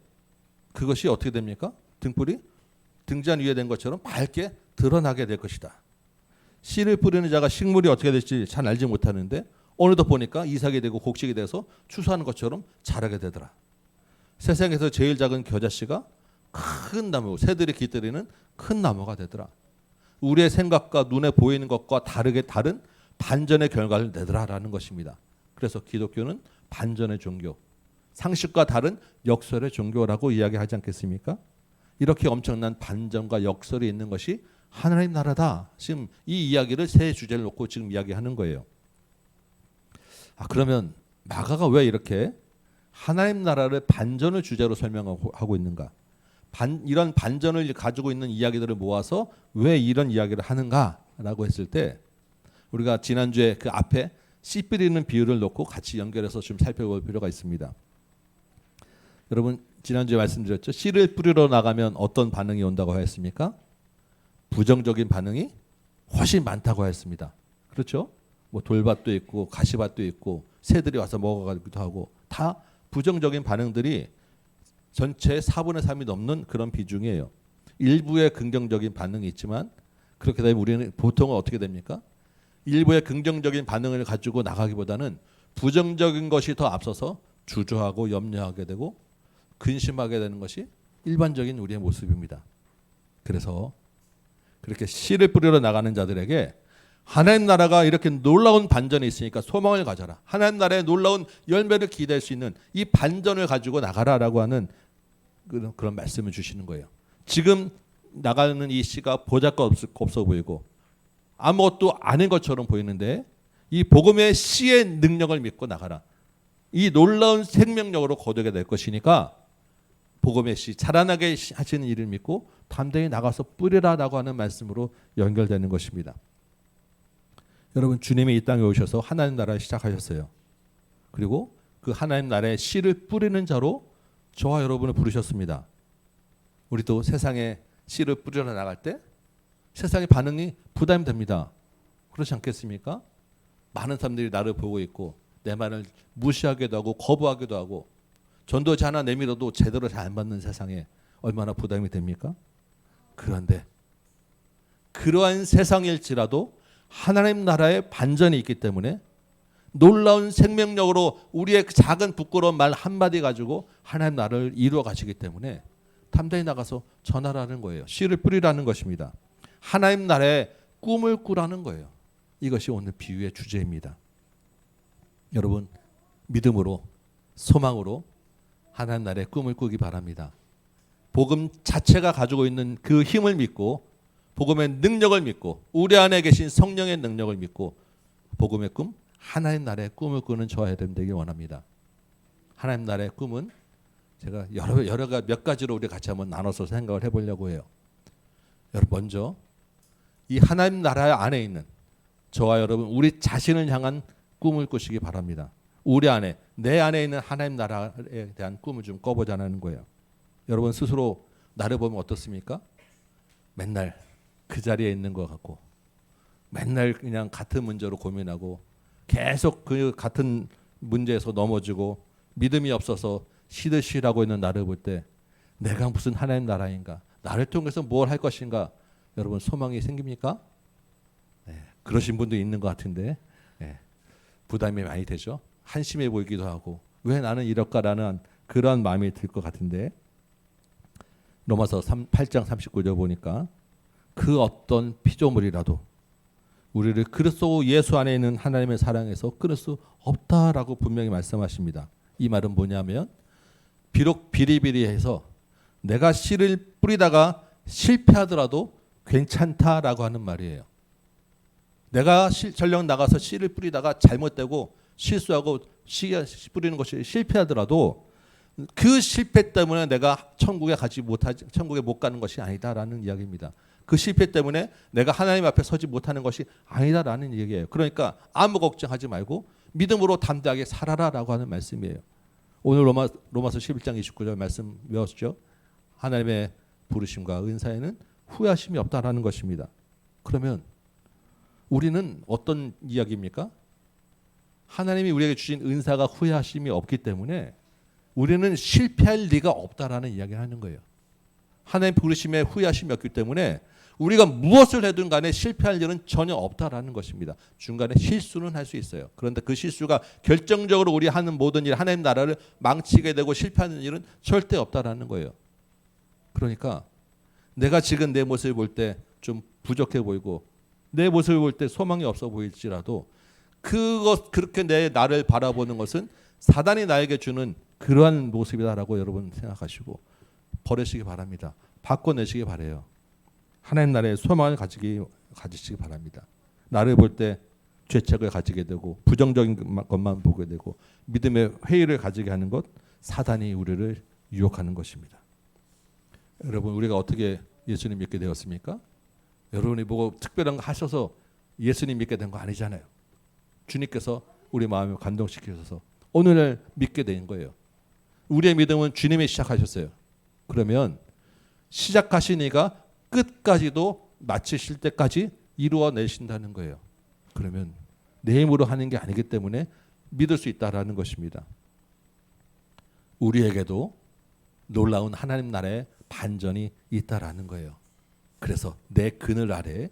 그것이 어떻게 됩니까? 등불이 등잔 위에 된 것처럼 밝게 드러나게 될 것이다. 씨를 뿌리는 자가 식물이 어떻게 될지 잘 알지 못하는데 어느덧 보니까 이삭이 되고 곡식이 돼서 추수하는 것처럼 자라게 되더라. 세상에서 제일 작은 겨자씨가 큰 나무, 새들이 깃들이는 큰 나무가 되더라. 우리의 생각과 눈에 보이는 것과 다르게 다른 반전의 결과를 내더라라는 것입니다. 그래서 기독교는 반전의 종교, 상식과 다른 역설의 종교라고 이야기하지 않겠습니까? 이렇게 엄청난 반전과 역설이 있는 것이 하나님 나라다. 지금 이 이야기를 세 주제를 놓고 지금 이야기하는 거예요. 그러면 마가가 왜 이렇게 하나님 나라를 반전을 주제로 설명하고 있는가? 이런 반전을 가지고 있는 이야기들을 모아서 왜 이런 이야기를 하는가라고 했을 때 우리가 지난주에 그 앞에 씨 뿌리는 비유를 놓고 같이 연결해서 좀 살펴볼 필요가 있습니다. 여러분 지난주에 말씀드렸죠. 씨를 뿌리러 나가면 어떤 반응이 온다고 하였습니까? 부정적인 반응이 훨씬 많다고 하였습니다. 그렇죠? 뭐 돌밭도 있고 가시밭도 있고 새들이 와서 먹어가기도 하고 다 부정적인 반응들이 전체의 4분의 3이 넘는 그런 비중이에요. 일부의 긍정적인 반응이 있지만 그렇게 되면 우리는 보통은 어떻게 됩니까? 일부의 긍정적인 반응을 가지고 나가기보다는 부정적인 것이 더 앞서서 주저하고 염려하게 되고 근심하게 되는 것이 일반적인 우리의 모습입니다. 그래서 그렇게 씨를 뿌리러 나가는 자들에게 하나님 나라가 이렇게 놀라운 반전이 있으니까 소망을 가져라. 하나님 나라의 놀라운 열매를 기대할 수 있는 이 반전을 가지고 나가라라고 하는 그런 말씀을 주시는 거예요. 지금 나가는 이 씨가 보잘것없어 보이고 아무것도 아닌 것처럼 보이는데 이 복음의 씨의 능력을 믿고 나가라. 이 놀라운 생명력으로 거두게 될 것이니까 복음의 씨 자라나게 하시는 일을 믿고 담대히 나가서 뿌리라라고 하는 말씀으로 연결되는 것입니다. 여러분 주님이 이 땅에 오셔서 하나님 나라를 시작하셨어요. 그리고 그 하나님 나라의 씨를 뿌리는 자로 저와 여러분을 부르셨습니다. 우리도 세상에 씨를 뿌리러 나갈 때 세상의 반응이 부담이 됩니다. 그렇지 않겠습니까? 많은 사람들이 나를 보고 있고 내 말을 무시하기도 하고 거부하기도 하고 전도지 하나 내밀어도 제대로 잘 안 받는 세상에 얼마나 부담이 됩니까? 그런데 그러한 세상일지라도 하나님 나라의 반전이 있기 때문에 놀라운 생명력으로 우리의 그 작은 부끄러운 말 한마디 가지고 하나님 나라를 이루어 가시기 때문에 담대히 나가서 전하라는 거예요. 씨를 뿌리라는 것입니다. 하나님 나라의 꿈을 꾸라는 거예요. 이것이 오늘 비유의 주제입니다. 여러분 믿음으로 소망으로 하나님 나라의 꿈을 꾸기 바랍니다. 복음 자체가 가지고 있는 그 힘을 믿고 복음의 능력을 믿고 우리 안에 계신 성령의 능력을 믿고 복음의 꿈 하나님 나라의 꿈을 꾸는 저와 여러분 되길 원합니다. 하나님 나라의 꿈은 제가 몇 가지로 우리 같이 한번 나눠서 생각을 해보려고 해요. 여러분 먼저 이 하나님 나라 안에 있는 저와 여러분 우리 자신을 향한 꿈을 꾸시기 바랍니다. 우리 안에 내 안에 있는 하나님 나라에 대한 꿈을 좀 꿔보자는 거예요. 여러분 스스로 나를 보면 어떻습니까? 맨날 그 자리에 있는 것 같고 맨날 그냥 같은 문제로 고민하고 계속 그 같은 문제에서 넘어지고 믿음이 없어서 시들시들하고 있는 나를 볼 때 내가 무슨 하나님 나라인가? 나를 통해서 뭘 할 것인가? 여러분 소망이 생깁니까? 네, 그러신 분도 있는 것 같은데 네, 부담이 많이 되죠. 한심해 보이기도 하고 왜 나는 이럴까라는 그런 마음이 들 것 같은데 로마서 8장 39절 보니까 그 어떤 피조물이라도 우리를 그리스도 예수 안에 있는 하나님의 사랑에서 끊을 수 없다라고 분명히 말씀하십니다. 이 말은 뭐냐면 비록 비리비리해서 내가 씨를 뿌리다가 실패하더라도 괜찮다라고 하는 말이에요. 내가 전령 나가서 씨를 뿌리다가 잘못되고 실수하고 씨 뿌리는 것이 실패하더라도 그 실패 때문에 내가 천국에 못 가는 것이 아니다라는 이야기입니다. 그 실패 때문에 내가 하나님 앞에 서지 못하는 것이 아니다라는 얘기예요. 그러니까 아무 걱정하지 말고 믿음으로 담대하게 살아라라고 하는 말씀이에요. 오늘 로마서 11장 29절 말씀 외웠죠. 하나님의 부르심과 은사에는 후회하심이 없다라는 것입니다. 그러면 우리는 어떤 이야기입니까? 하나님이 우리에게 주신 은사가 후회하심이 없기 때문에 우리는 실패할 리가 없다라는 이야기를 하는 거예요. 하나님 부르심에 후회하심이 없기 때문에 우리가 무엇을 해든 간에 실패할 일은 전혀 없다라는 것입니다. 중간에 실수는 할 수 있어요. 그런데 그 실수가 결정적으로 우리 하는 모든 일, 하나님 나라를 망치게 되고 실패하는 일은 절대 없다라는 거예요. 그러니까 내가 지금 내 모습을 볼 때 좀 부족해 보이고 내 모습을 볼 때 소망이 없어 보일지라도 그렇게 나를 바라보는 것은 사단이 나에게 주는 그러한 모습이다라고 여러분 생각하시고 버리시기 바랍니다. 바꿔내시기 바라요. 하나님 나라의 소망을 가지시기 바랍니다. 나를 볼 때 죄책을 가지게 되고 부정적인 것만 보게 되고 믿음의 회의를 가지게 하는 것 사단이 우리를 유혹하는 것입니다. 여러분, 우리가 어떻게 예수님 믿게 되었습니까? 여러분이 보고 특별한 거 하셔서 예수님 믿게 된 거 아니잖아요. 주님께서 우리 마음을 감동시키셔서 오늘날 믿게 된 거예요. 우리의 믿음은 주님이 시작하셨어요. 그러면 시작하신 이가 끝까지도 마치실 때까지 이루어내신다는 거예요. 그러면 내 힘으로 하는 게 아니기 때문에 믿을 수 있다라는 것입니다. 우리에게도 놀라운 하나님 나라의 반전이 있다라는 거예요. 그래서 내 그늘 아래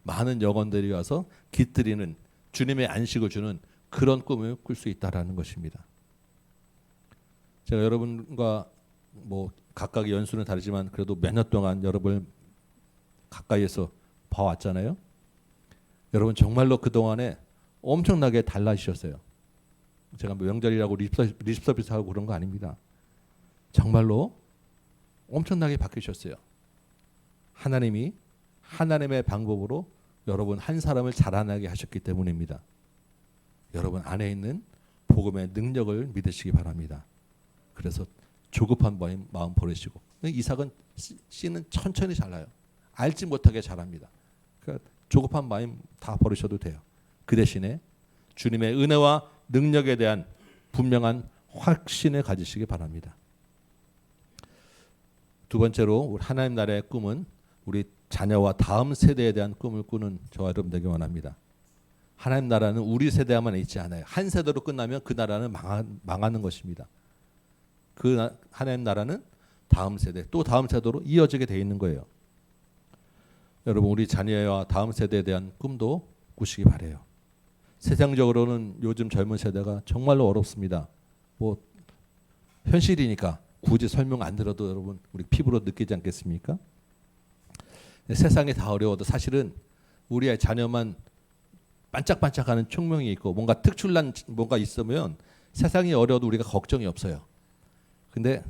많은 영혼들이 와서 깃들이는 주님의 안식을 주는 그런 꿈을 꿀 수 있다라는 것입니다. 제가 여러분과 뭐 각각의 연수는 다르지만 그래도 몇 년 동안 여러분을 가까이에서 봐왔잖아요. 여러분 정말로 그동안에 엄청나게 달라지셨어요. 제가 뭐 명절이라고 립서비스하고 그런 거 아닙니다. 정말로 엄청나게 바뀌셨어요. 하나님이 하나님의 방법으로 여러분 한 사람을 자라나게 하셨기 때문입니다. 여러분 안에 있는 복음의 능력을 믿으시기 바랍니다. 그래서 조급한 마음 버리시고, 이삭은 씨는 천천히 자라요. 알지 못하게 자랍니다. 그러니까 조급한 마음 다 버리셔도 돼요. 그 대신에 주님의 은혜와 능력에 대한 분명한 확신을 가지시기 바랍니다. 두 번째로 우리 하나님 나라의 꿈은 우리 자녀와 다음 세대에 대한 꿈을 꾸는 저와 여러분 되기 원합니다. 하나님 나라는 우리 세대만 있지 않아요. 한 세대로 끝나면 그 나라는 망하는 것입니다. 그 하나님 나라는 다음 세대 또 다음 세대로 이어지게 돼 있는 거예요. 여러분 우리 자녀와 다음 세대에 대한 꿈도 꾸시기 바래요. 세상적으로는 요즘 젊은 세대가 정말로 어렵습니다. 뭐 현실이니까 굳이 설명 안 들어도 여러분 우리 피부로 느끼지 않겠습니까? 세상이 다 어려워도 사실은 우리의 자녀만 반짝반짝하는 총명이 있고 뭔가 특출난 뭔가 있으면 세상이 어려워도 우리가 걱정이 없어요. 근데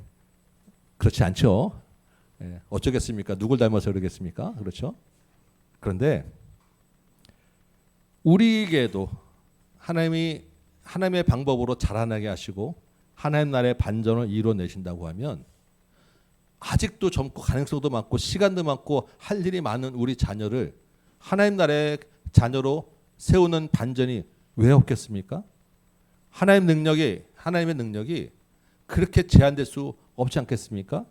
그렇지 않죠. 어쩌겠습니까? 누굴 닮아서 그러겠습니까? 그렇죠? 그런데 우리에게도 하나님의 방법으로 자라나게 하시고 하나님 나라의 반전을 이뤄내신다고 하면 아직도 젊고 가능성도 많고 시간도 많고 할 일이 많은 우리 자녀를 하나님 나라의 자녀로 세우는 반전이 왜 없겠습니까? 하나님의 능력이 그렇게 제한될 수 없지 않겠습니까?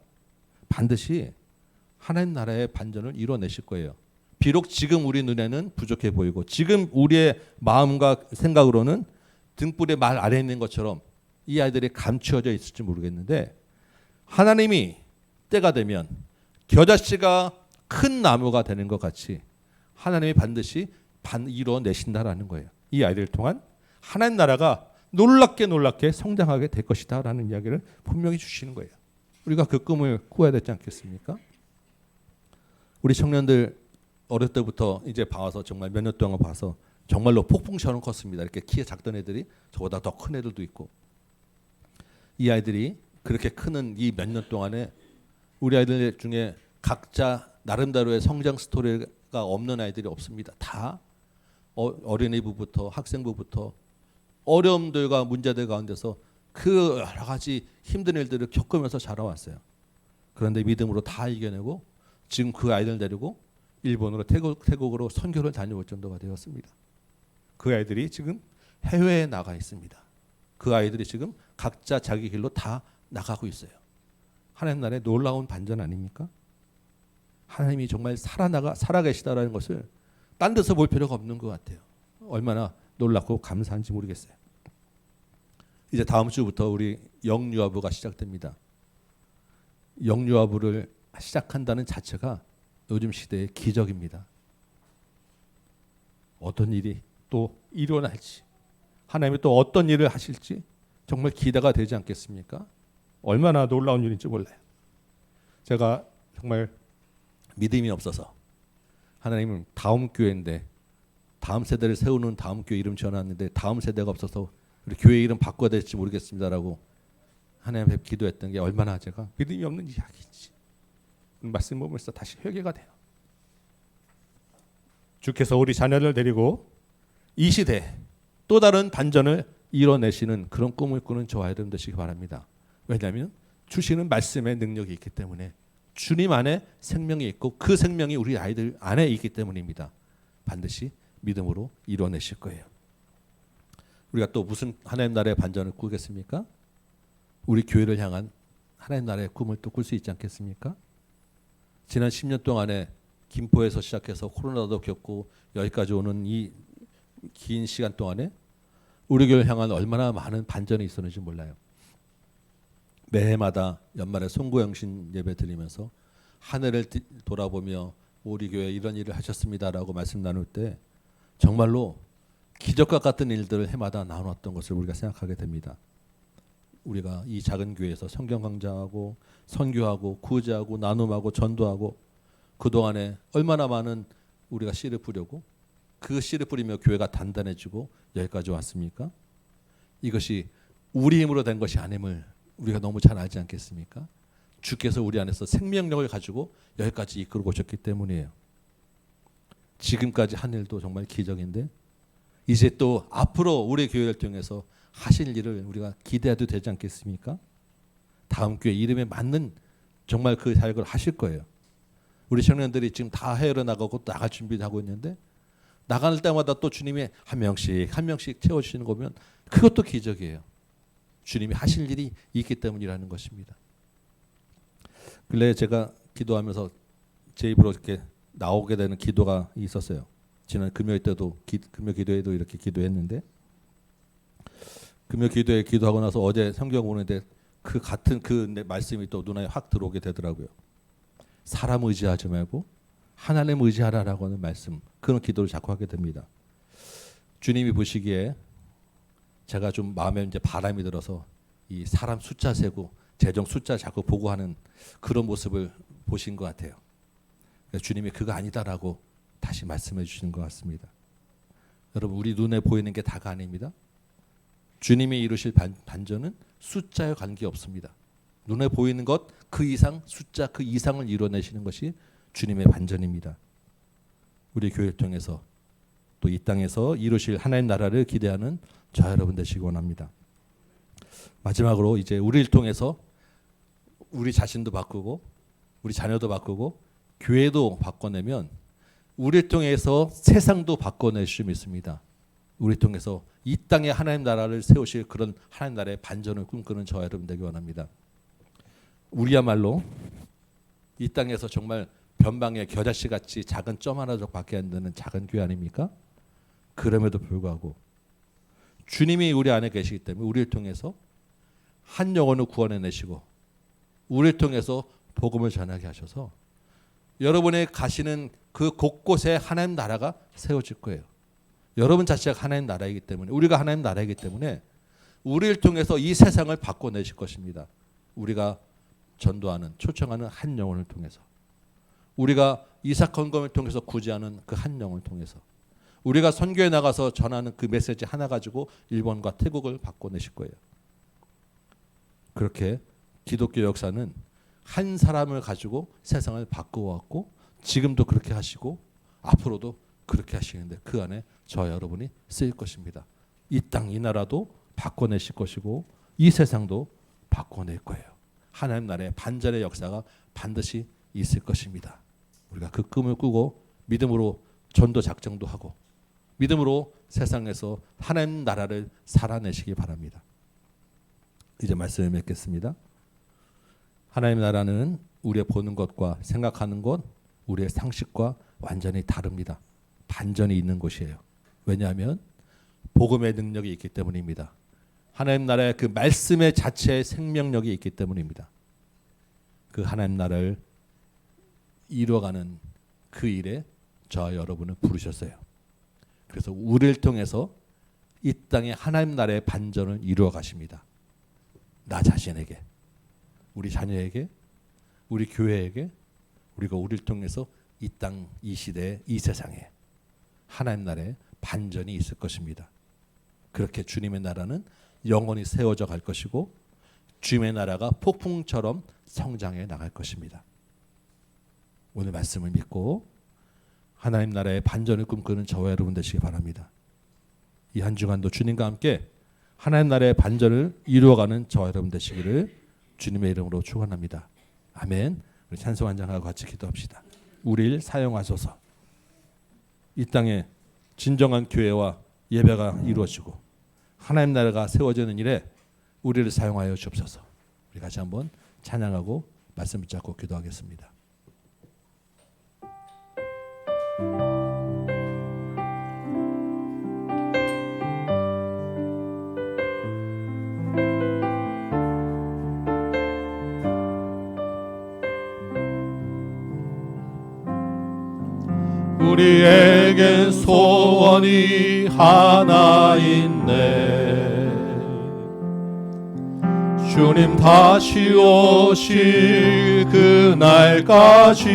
반드시 하나님 나라의 반전을 이뤄내실 거예요. 비록 지금 우리 눈에는 부족해 보이고 지금 우리의 마음과 생각으로는 등불의 말 아래에 있는 것처럼 이 아이들이 감추어져 있을지 모르겠는데 하나님이 때가 되면 겨자씨가 큰 나무가 되는 것 같이 하나님이 반드시 이뤄내신다라는 거예요. 이 아이들을 통한 하나님 나라가 놀랍게 성장하게 될 것이다라는 이야기를 분명히 주시는 거예요. 우리가 그 꿈을 꾸어야 되지 않겠습니까? 우리 청년들 어릴 때부터 이제 봐서 정말 몇 년 동안 봐서 정말로 폭풍처럼 컸습니다. 이렇게 키가 작던 애들이 저보다 더 큰 애들도 있고 이 아이들이 그렇게 크는 이 몇 년 동안에 우리 아이들 중에 각자 나름대로의 성장 스토리가 없는 아이들이 없습니다. 다 어린이부부터 학생부부터 어려움들과 문제들 가운데서 그 여러 가지 힘든 일들을 겪으면서 자라왔어요. 그런데 믿음으로 다 이겨내고 지금 그 아이들 데리고 일본으로 태국으로 선교를 다녀올 정도가 되었습니다. 그 아이들이 지금 해외에 나가 있습니다. 그 아이들이 지금 각자 자기 길로 다 나가고 있어요. 하나님 나라의 놀라운 반전 아닙니까? 하나님이 정말 살아계시다라는 것을 딴 데서 볼 필요가 없는 것 같아요. 얼마나 놀랍고 감사한지 모르겠어요. 이제 다음 주부터 우리 영유아부가 시작됩니다. 영유아부를 시작한다는 자체가 요즘 시대의 기적입니다. 어떤 일이 또 일어날지 하나님이 또 어떤 일을 하실지 정말 기대가 되지 않겠습니까? 얼마나 놀라운 일인지 몰라요. 제가 정말 믿음이 없어서 하나님은 다음 교회인데 다음 세대를 세우는 다음 교회 이름 지어놨는데 다음 세대가 없어서 우리 교회 이름 바꿔야 될지 모르겠습니다라고 하나님 앞에 기도했던 게 얼마나 제가 믿음이 없는 이야기인지 말씀 보면서 다시 회개가 돼요. 주께서 우리 자녀를 데리고 이 시대 또 다른 반전을 이뤄내시는 그런 꿈을 꾸는 저와 여러분 되시기 바랍니다. 왜냐하면 주시는 말씀의 능력이 있기 때문에 주님 안에 생명이 있고 그 생명이 우리 아이들 안에 있기 때문입니다. 반드시 믿음으로 이뤄내실 거예요. 우리가 또 무슨 하나님 나라의 반전을 꾸겠습니까? 우리 교회를 향한 하나님 나라의 꿈을 또 꿀 수 있지 않겠습니까? 지난 10년 동안에 김포에서 시작해서 코로나도 겪고 여기까지 오는 이 긴 시간 동안에 우리 교회를 향한 얼마나 많은 반전이 있었는지 몰라요. 매해마다 연말에 송구영신 예배 드리면서 하늘을 돌아보며 우리 교회 이런 일을 하셨습니다라고 말씀 나눌 때 정말로 기적과 같은 일들을 해마다 나눴던 것을 우리가 생각하게 됩니다. 우리가 이 작은 교회에서 성경 강좌하고 선교하고 구제하고 나눔하고 전도하고 그동안에 얼마나 많은 우리가 씨를 뿌려고 그 씨를 뿌리며 교회가 단단해지고 여기까지 왔습니까? 이것이 우리 힘으로 된 것이 아님을 우리가 너무 잘 알지 않겠습니까? 주께서 우리 안에서 생명력을 가지고 여기까지 이끌고 오셨기 때문이에요. 지금까지 한 일도 정말 기적인데 이제 또 앞으로 우리 교회를 통해서 하실 일을 우리가 기대해도 되지 않겠습니까? 다음 교회 이름에 맞는 정말 그 사역을 하실 거예요. 우리 청년들이 지금 다 해외로 나가고 나갈 준비를 하고 있는데 나갈 때마다 또 주님이 한 명씩 채워주시는 거 보면 그것도 기적이에요. 주님이 하실 일이 있기 때문이라는 것입니다. 근래 제가 기도하면서 제 입으로 이렇게 나오게 되는 기도가 있었어요. 지난 금요일 때도 금요 기도에도 이렇게 기도했는데 금요 기도에 기도하고 나서 어제 성경 보는데 그 같은 그 말씀이 또 눈에 확 들어오게 되더라고요. 사람 의지하지 말고 하나님 의지하라라고 하는 말씀, 그런 기도를 자꾸 하게 됩니다. 주님이 보시기에 제가 좀 마음에 이제 바람이 들어서 이 사람 숫자 세고 재정 숫자 자꾸 보고 하는 그런 모습을 보신 것 같아요. 주님이 그거 아니다라고 다시 말씀해 주시는 것 같습니다. 여러분 우리 눈에 보이는 게 다가 아닙니다. 주님이 이루실 반전은 숫자에 관계 없습니다. 눈에 보이는 것 그 이상 숫자 그 이상을 이뤄내시는 것이 주님의 반전입니다. 우리 교회를 통해서 또 이 땅에서 이루실 하나님 나라를 기대하는 저 여러분 되시기 원합니다. 마지막으로 이제 우리를 통해서 우리 자신도 바꾸고 우리 자녀도 바꾸고 교회도 바꿔내면 우리를 통해서 세상도 바꿔낼 수 있습니다. 우리를 통해서 이 땅에 하나님 나라를 세우실 그런 하나님 나라의 반전을 꿈꾸는 저 여러분 되기 원합니다. 우리야말로 이 땅에서 정말 변방의 겨자씨같이 작은 점 하나밖에 안 되는 작은 교회 아닙니까? 그럼에도 불구하고 주님이 우리 안에 계시기 때문에 우리를 통해서 한 영혼을 구원해내시고 우리를 통해서 복음을 전하게 하셔서 여러분의 가시는 그 곳곳에 하나님 나라가 세워질 거예요. 여러분 자체가 하나님 나라이기 때문에 우리가 하나님 나라이기 때문에 우리를 통해서 이 세상을 바꿔내실 것입니다. 우리가 전도하는 초청하는 한 영혼을 통해서 우리가 이삭헌금을 통해서 구제하는 그 한 영혼을 통해서 우리가 선교에 나가서 전하는 그 메시지 하나 가지고 일본과 태국을 바꿔내실 거예요. 그렇게 기독교 역사는 한 사람을 가지고 세상을 바꾸어왔고 지금도 그렇게 하시고 앞으로도 그렇게 하시는데 그 안에 저 여러분이 쓰일 것입니다. 이 땅 이 나라도 바꿔내실 것이고 이 세상도 바꿔낼 거예요. 하나님 나라의 반전의 역사가 반드시 있을 것입니다. 우리가 그 꿈을 꾸고 믿음으로 전도 작정도 하고 믿음으로 세상에서 하나님 나라를 살아내시기 바랍니다. 이제 말씀을 맺겠습니다. 하나님 나라는 우리의 보는 것과 생각하는 것, 우리의 상식과 완전히 다릅니다. 반전이 있는 곳이에요. 왜냐하면 복음의 능력이 있기 때문입니다. 하나님 나라의 그 말씀의 자체의 생명력이 있기 때문입니다. 그 하나님 나라를 이루어가는 그 일에 저와 여러분을 부르셨어요. 그래서 우리를 통해서 이 땅에 하나님 나라의 반전을 이루어 가십니다. 나 자신에게, 우리 자녀에게, 우리 교회에게, 우리가 우리를 통해서 이 땅, 이 시대, 이 세상에 하나님 나라의 반전이 있을 것입니다. 그렇게 주님의 나라는 영원히 세워져 갈 것이고 주님의 나라가 폭풍처럼 성장해 나갈 것입니다. 오늘 말씀을 믿고 하나님 나라의 반전을 꿈꾸는 저와 여러분 되시기 바랍니다. 이 한 주간도 주님과 함께 하나님 나라의 반전을 이루어가는 저와 여러분 되시기를 주님의 이름으로 축원합니다. 아멘. 우리 찬송 한장하고 같이 기도합시다. 우리를 사용하소서. 이 땅에 진정한 교회와 예배가 이루어지고 하나님 나라가 세워지는 일에 우리를 사용하여 주옵소서. 우리 같이 한번 찬양하고 말씀 붙잡고 기도하겠습니다. 우리에겐 소원이 하나 있네. 주님 다시 오실 그날까지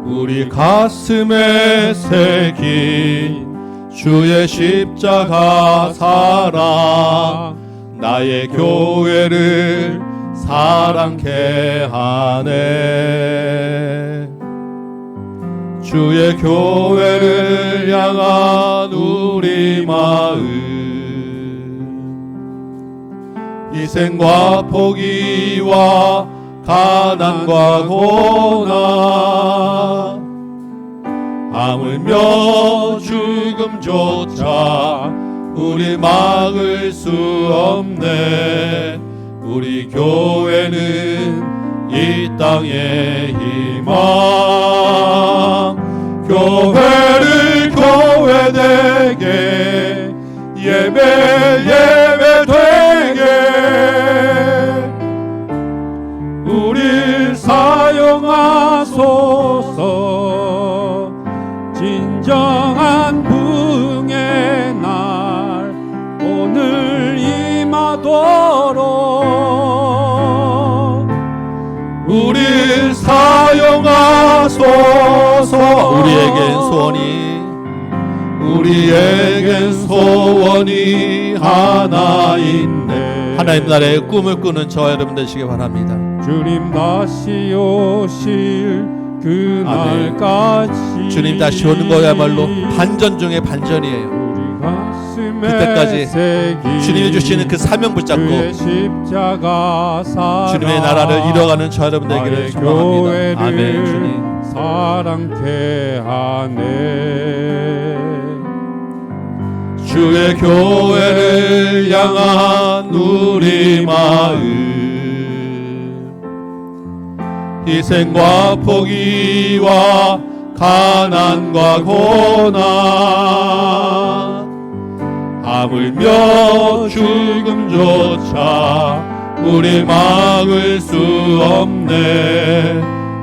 우리 가슴에 새긴 주의 십자가 사랑 나의 교회를 사랑케 하네. 주의 교회를 향한 우리 마음 희생과 포기와 가난과 고난 하물며 죽음조차 우리 막을 수 없네. 우리 교회는 이 땅의 희망 교회를 교회되게 예배 되게 우릴 사용하소서. 진정한 부흥의 날 오늘 임하도록 우릴 사용하소서. 우리에겐 소원이 하나 있네. 하나님 나라의 꿈을 꾸는 저와 여러분 되시기 바랍니다. 주님 다시 오실 그날까지 주님 다시 오는 거야말로 반전 중에 반전이에요. 그때까지 주님이 주시는 그 사명 붙잡고 주님의 나라를 이뤄가는 저 여러분 되기를 축원합니다. 아멘. 주님 사랑케 하네. 주의 교회를 향한 우리 마음 희생과 포기와 가난과 고난 하물며 죽음조차 우리 막을 수 없네.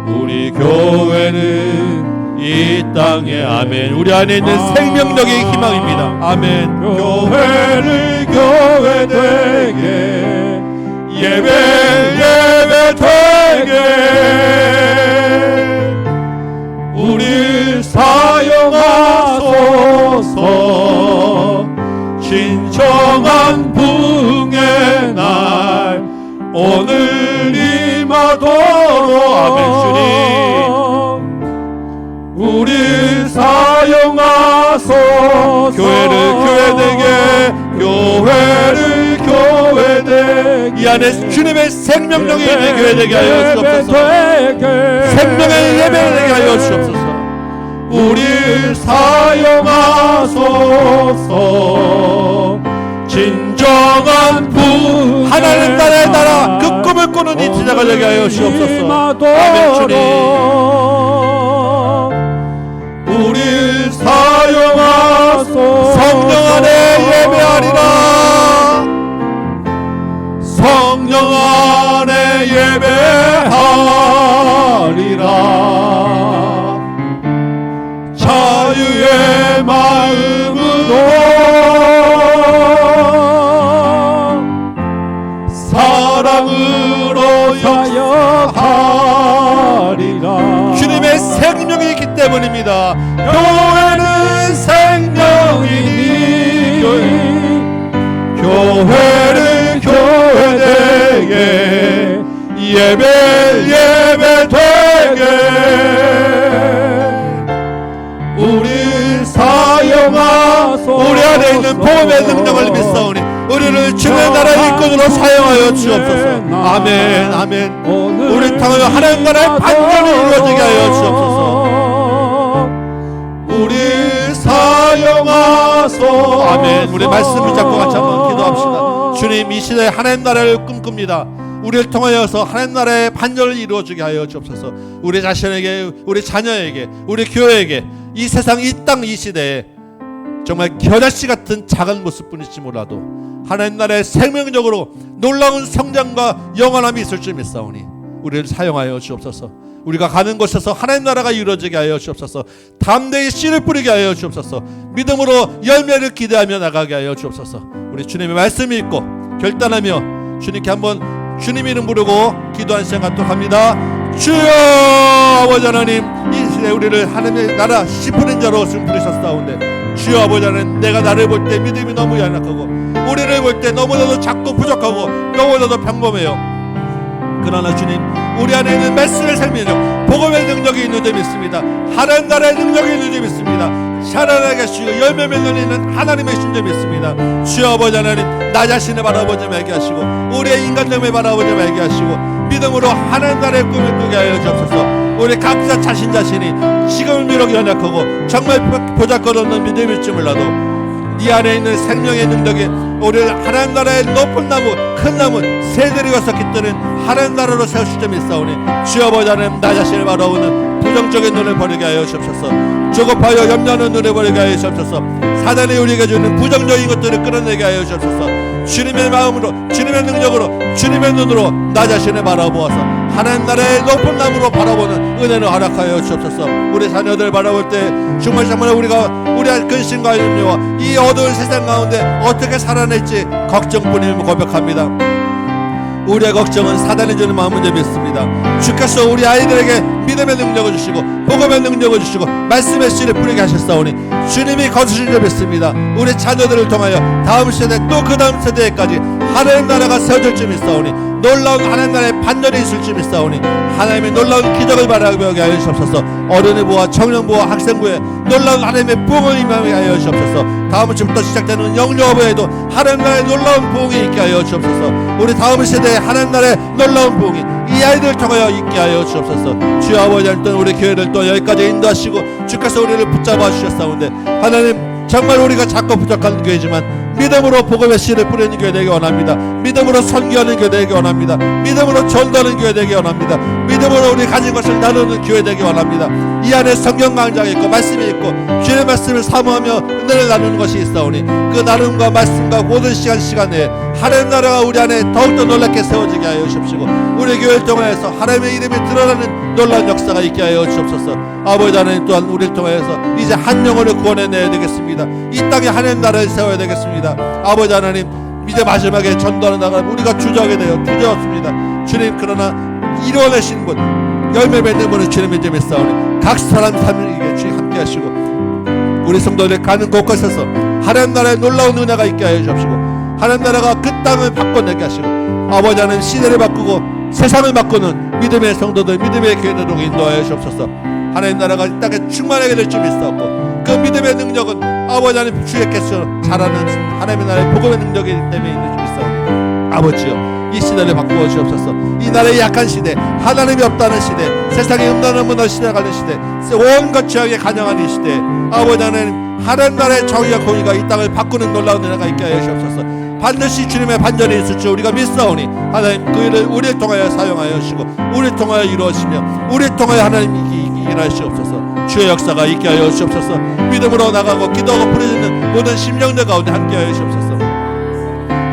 우리 교회는 이 땅에 아멘. 우리 안에 있는 생명력의 희망입니다. 아멘. 교회를 교회되게 예배 되게 우릴 사용하소서. 진정한 부흥의 날 오늘 임하도록 아멘. 주님 우릴 사용하소서. 교회를 교회되게 이 안에 주님의 생명력이 있는 교회 되게 하여 주옵소서. 생명의 예배 되게 하여 주옵소서. 우릴 사용하소서. 진정한 부흥 하나님 나라의 나라 그 꿈을 꾸는 이 제자가 되게 하여 주옵소서. 아멘. 주님 우릴 사용하소서. 성령 안에 예배하리라. 성령 안에 예배하리라. 자유의 마음으로 사랑으로 사역하리라. 주님의 생명이 있기 때문입니다. 교회는 생명이니 교회를 교회되게 예배 되게 우리 사용하소서. 우리 안에 있는 복음의 능력을 믿사오니 우리 우리를 주님의 나라의 일꾼으로 사용하여 주옵소서. 아멘 아멘. 우리 통하여 하나님 나라의 반전이 이루어지게 하여 주옵소서. 우리 사용하소. 아멘. 우리 말씀 붙잡고 같이 한번 기도합시다. 주님, 이 시대에 하나님 나라를 꿈꿉니다. 우리를 통하여서 하나님 나라의 반전을 이루어주게 하여 주옵소서. 우리 자신에게, 우리 자녀에게, 우리 교회에게, 이 세상, 이 땅, 이 시대에 정말 겨자씨 같은 작은 모습뿐일지 몰라도 하나님 나라의 생명적으로 놀라운 성장과 영원함이 있을 줄 믿사오니 우리를 사용하여 주옵소서. 우리가 가는 곳에서 하나님 나라가 이루어지게 하여 주옵소서. 담대히 씨를 뿌리게 하여 주옵소서. 믿음으로 열매를 기대하며 나가게 하여 주옵소서. 우리 주님의 말씀을 읽고 결단하며 주님께 한번 주님 이름 부르고 기도한 시간 갖도록 합니다. 주여 아버지 하나님, 이 시대 우리를 하나님의 나라 씨 뿌린 자로 지금 부르셨사온데 주여 아버지 하나님, 내가 나를 볼 때 믿음이 너무 연약하고 우리를 볼 때 너무나도 작고 부족하고 너무나도 평범해요. 그러나 주님, 우리 안에 있는 말씀의 생명력, 복음의 능력이 있는 줄 믿습니다. 하나님 나라의 능력이 있는 줄 믿습니다. 살아나게 하시고 열매 맺는 이는 하나님의 신 줄 믿습니다. 주여 아버지 하나님, 나 자신을 바라보지 말게 하시고 우리의 인간됨을 바라보지 말게 하시고 믿음으로 하나님 나라의 꿈을 꾸게 하여 주옵소서. 우리 각자 자신이 지금은 비록 연약하고 정말 보잘것없는 믿음일지 몰라도 네 안에 있는 생명의 능력이 우리를 하나님 나라의 높은 나무, 큰 나무, 새들이 와서 깃드는 하나님 나라로 세우실 줄 믿사오니 주여 아버지 하나님, 나 자신을 바라보는 부정적인 눈을 버리게 하여 주옵소서. 조급하여 염려하는 눈을 버리게 하여 주옵소서. 사단이 우리에게 주는 부정적인 것들을 끌어내게 하여 주옵소서. 주님의 마음으로, 주님의 능력으로, 주님의 눈으로 나 자신을 바라보아서 하나님 나라의 높은 나무로 바라보는 은혜를 허락하여 주옵소서. 우리 자녀들 바라볼 때 정말 우리가 우리의 근심과 염려와 이 어두운 세상 가운데 어떻게 살아낼지 걱정뿐임을 고백합니다. 우리의 걱정은 사단이 주는 마음은 믿습니다. 주께서 우리 아이들에게 믿음의 능력을 주시고 복음의 능력을 주시고 말씀의 씨를 뿌리게 하셨사오니 주님이 거두실 줄 믿습니다. 우리 자녀들을 통하여 다음 세대 또 그 다음 세대까지 하나님 나라가 세워질 줄 믿사오니 놀라운 하나님 나라의 반전이 있을 줄 믿사오니 하나님의 놀라운 기적을 바라보게 하여 주옵소서. 어린이부와 청년부와 학생부에 놀라운 하나님의 부흥을 임하게 하여 주옵소서. 다음 주부터 시작되는 영유아부에도 하나님 나라의 놀라운 부흥이 있게 하여 주옵소서. 우리 다음 세대에 하나님 나라의 놀라운 부흥이 이 아이들을 통하여 있게 하여 주옵소서. 주여 아버지 하나님, 우리 교회를 또 여기까지 인도하시고 주께서 우리를 붙잡아 주셨사온데 하나님, 정말 우리가 작고 부족한 교회지만 믿음으로 복음의 씨를 뿌리는 교회 되기 원합니다. 믿음으로 선교하는 교회 되기 원합니다. 믿음으로 전도하는 교회 되기 원합니다. 믿음으로 우리 가진 것을 나누는 교회 되기 원합니다. 이 안에 성경 강좌가 있고 말씀이 있고 주의 말씀을 사모하며 은혜를 나누는 것이 있사오니 그 나눔과 말씀과 모든 시간에 하나님 나라가 우리 안에 더욱더 놀랍게 세워지게 하여 주옵시고 우리 교회를 통하여서 하나님의 이름이 드러나는 놀라운 역사가 있게 하여 주옵소서. 아버지 하나님, 또한 우리를 통하여서 이제 한 영혼을 구원해내야 되겠습니다. 이 땅에 하나님 나라를 세워야 되겠습니다. 아버지 하나님, 이제 마지막에 전도하는 나가 우리가 주저었습니다. 주님, 그러나 이루어내신 분, 열매 맺는 분은 주님의 이름에 싸우니 각 사람 삶에게 주님 함께 하시고 우리 성도들 가는 곳곳에서 하나님 나라의 놀라운 은혜가 있게 하여 주옵시고 하나님 나라가 그 땅을 바꿔내게 하시고 아버지 하나님, 시대를 바꾸고 세상을 바꾸는 믿음의 성도들, 믿음의 교회들로 인도하여 주옵소서. 하나님 나라가 이 땅에 충만하게 될 줄 믿사옵고 그 믿음의 능력은 아버지 하나님 주께서 잘하는 하나님의 나라의 복음의 능력이 때문에 있는 줄 믿사옵니다. 아버지여, 이 시대를 바꾸어 주옵소서. 이 나라의 약한 시대, 하나님이 없다는 시대, 세상에 음란한 시대가 가는 시대, 온갖 죄악에 간영한 이 시대, 아버지 하나님, 하나님 나라의 정의와 공의가 이 땅을 바꾸는 놀라운 은혜가 있게 하여 주옵소서. 반드시 주님의 반전이 있을 줄 우리가 믿사오니 하나님, 그 일을 우리를 통하여 사용하여 주시고 우리를 통하여 이루어지며 우리를 통하여 하나님 일하시옵소서. 주의 역사가 있게 하여 주옵소서. 믿음으로 나가고 기도하고 부르짖는 모든 심령들 가운데 함께 하여 주옵소서.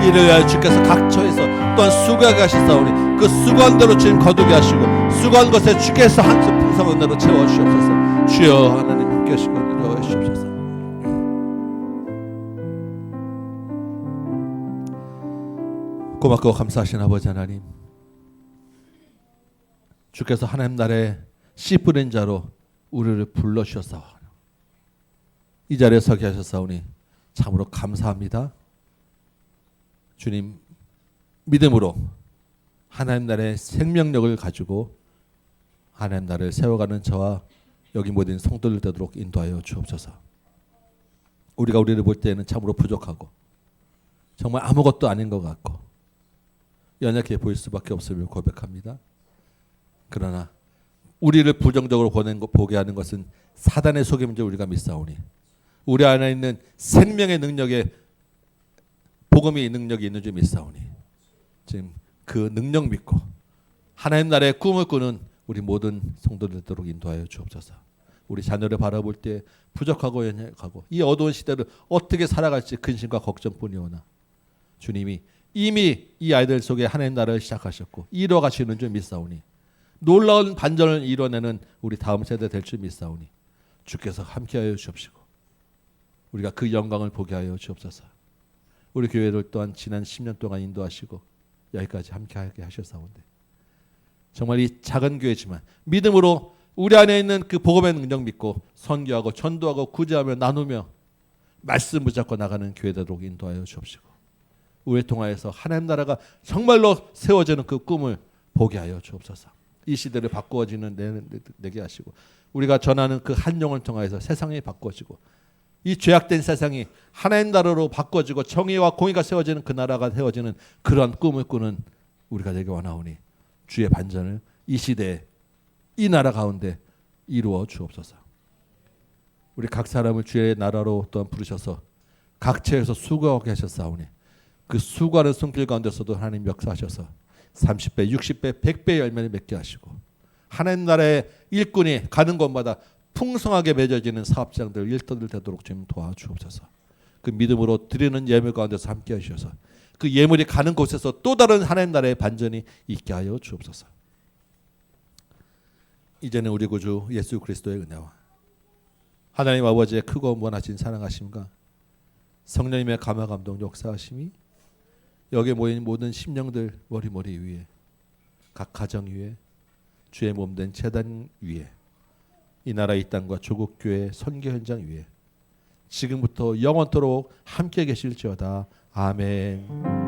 이를 위하여 주께서 각처에서 또한 수고하게 하시사오니 그 수고한 대로 주님 거두게 하시고 수고한 것에 주께서 한층 풍성한 은혜로 채워주시옵소서. 주여 하나님 함께 하시고 인도하여 주옵소서. 고맙고 감사하신 아버지 하나님, 주께서 하나님 나라에 씨 뿌린 자로 우리를 불러주셨사오니 이 자리에 서게 하셨사오니 참으로 감사합니다. 주님, 믿음으로 하나님 나라의 생명력을 가지고 하나님 나라를 세워가는 저와 여기 모든 성도들 되도록 인도하여 주옵소서. 우리가 우리를 볼 때에는 참으로 부족하고 정말 아무것도 아닌 것 같고 연약해 보일 수밖에 없음을 고백합니다. 그러나 우리를 부정적으로 보게 하는 것은 사단의 속임인 줄 우리가 믿사오니 우리 안에 있는 생명의 능력에 복음의 능력이 있는 줄 믿사오니 지금 그 능력 믿고 하나님 나라의 꿈을 꾸는 우리 모든 성도들 되도록 인도하여 주옵소서. 우리 자녀를 바라볼 때 부족하고 연약하고 이 어두운 시대를 어떻게 살아갈지 근심과 걱정뿐이오나 주님이 이미 이 아이들 속에 하나님 나라를 시작하셨고 이뤄가시는 줄 믿사오니 놀라운 반전을 이뤄내는 우리 다음 세대 될 줄 믿사오니 주께서 함께하여 주옵시고 우리가 그 영광을 보게 하여 주옵소서. 우리 교회를 또한 지난 10년 동안 인도하시고 여기까지 함께하게 하셨사온데 정말 이 작은 교회지만 믿음으로 우리 안에 있는 그 복음의 능력 믿고 선교하고 전도하고 구제하며 나누며 말씀 붙잡고 나가는 교회 되도록 인도하여 주옵시고 우리 통하여서 하나님 나라가 정말로 세워지는 그 꿈을 보게 하여 주옵소서. 이 시대를 바꾸어지는 내게 하시고 우리가 전하는 그 한 영을 통하여서 세상이 바꾸어지고 이 죄악된 세상이 하나님 나라로 바꿔지고 정의와 공의가 세워지는 그 나라가 세워지는 그런 꿈을 꾸는 우리가 되게 원하오니 주의 반전을 이 시대에 이 나라 가운데 이루어 주옵소서. 우리 각 사람을 주의 나라로 또한 부르셔서 각처에서 수고하게 하셨사오니 그 수고하는 손길 가운데서도 하나님 역사하셔서 30배, 60배, 100배 열매를 맺게 하시고 하나님 나라의 일꾼이 가는 곳마다 풍성하게 맺어지는 사업장들, 일터들 되도록 좀 도와주옵소서. 그 믿음으로 드리는 예물 가운데서 함께 하셔서 그 예물이 가는 곳에서 또 다른 하나님 나라의 반전이 있게 하여 주옵소서. 이제는 우리 구주 예수 그리스도의 은혜와 하나님 아버지의 크고 무한하신 사랑하심과 성령님의 감화 감동 역사하심이 여기 모인 모든 심령들 머리 위에 각 가정 위에 주의 몸된 제단 위에 이 나라 이 땅과 조국 교회 선교 현장 위에 지금부터 영원토록 함께 계실지어다. 아멘.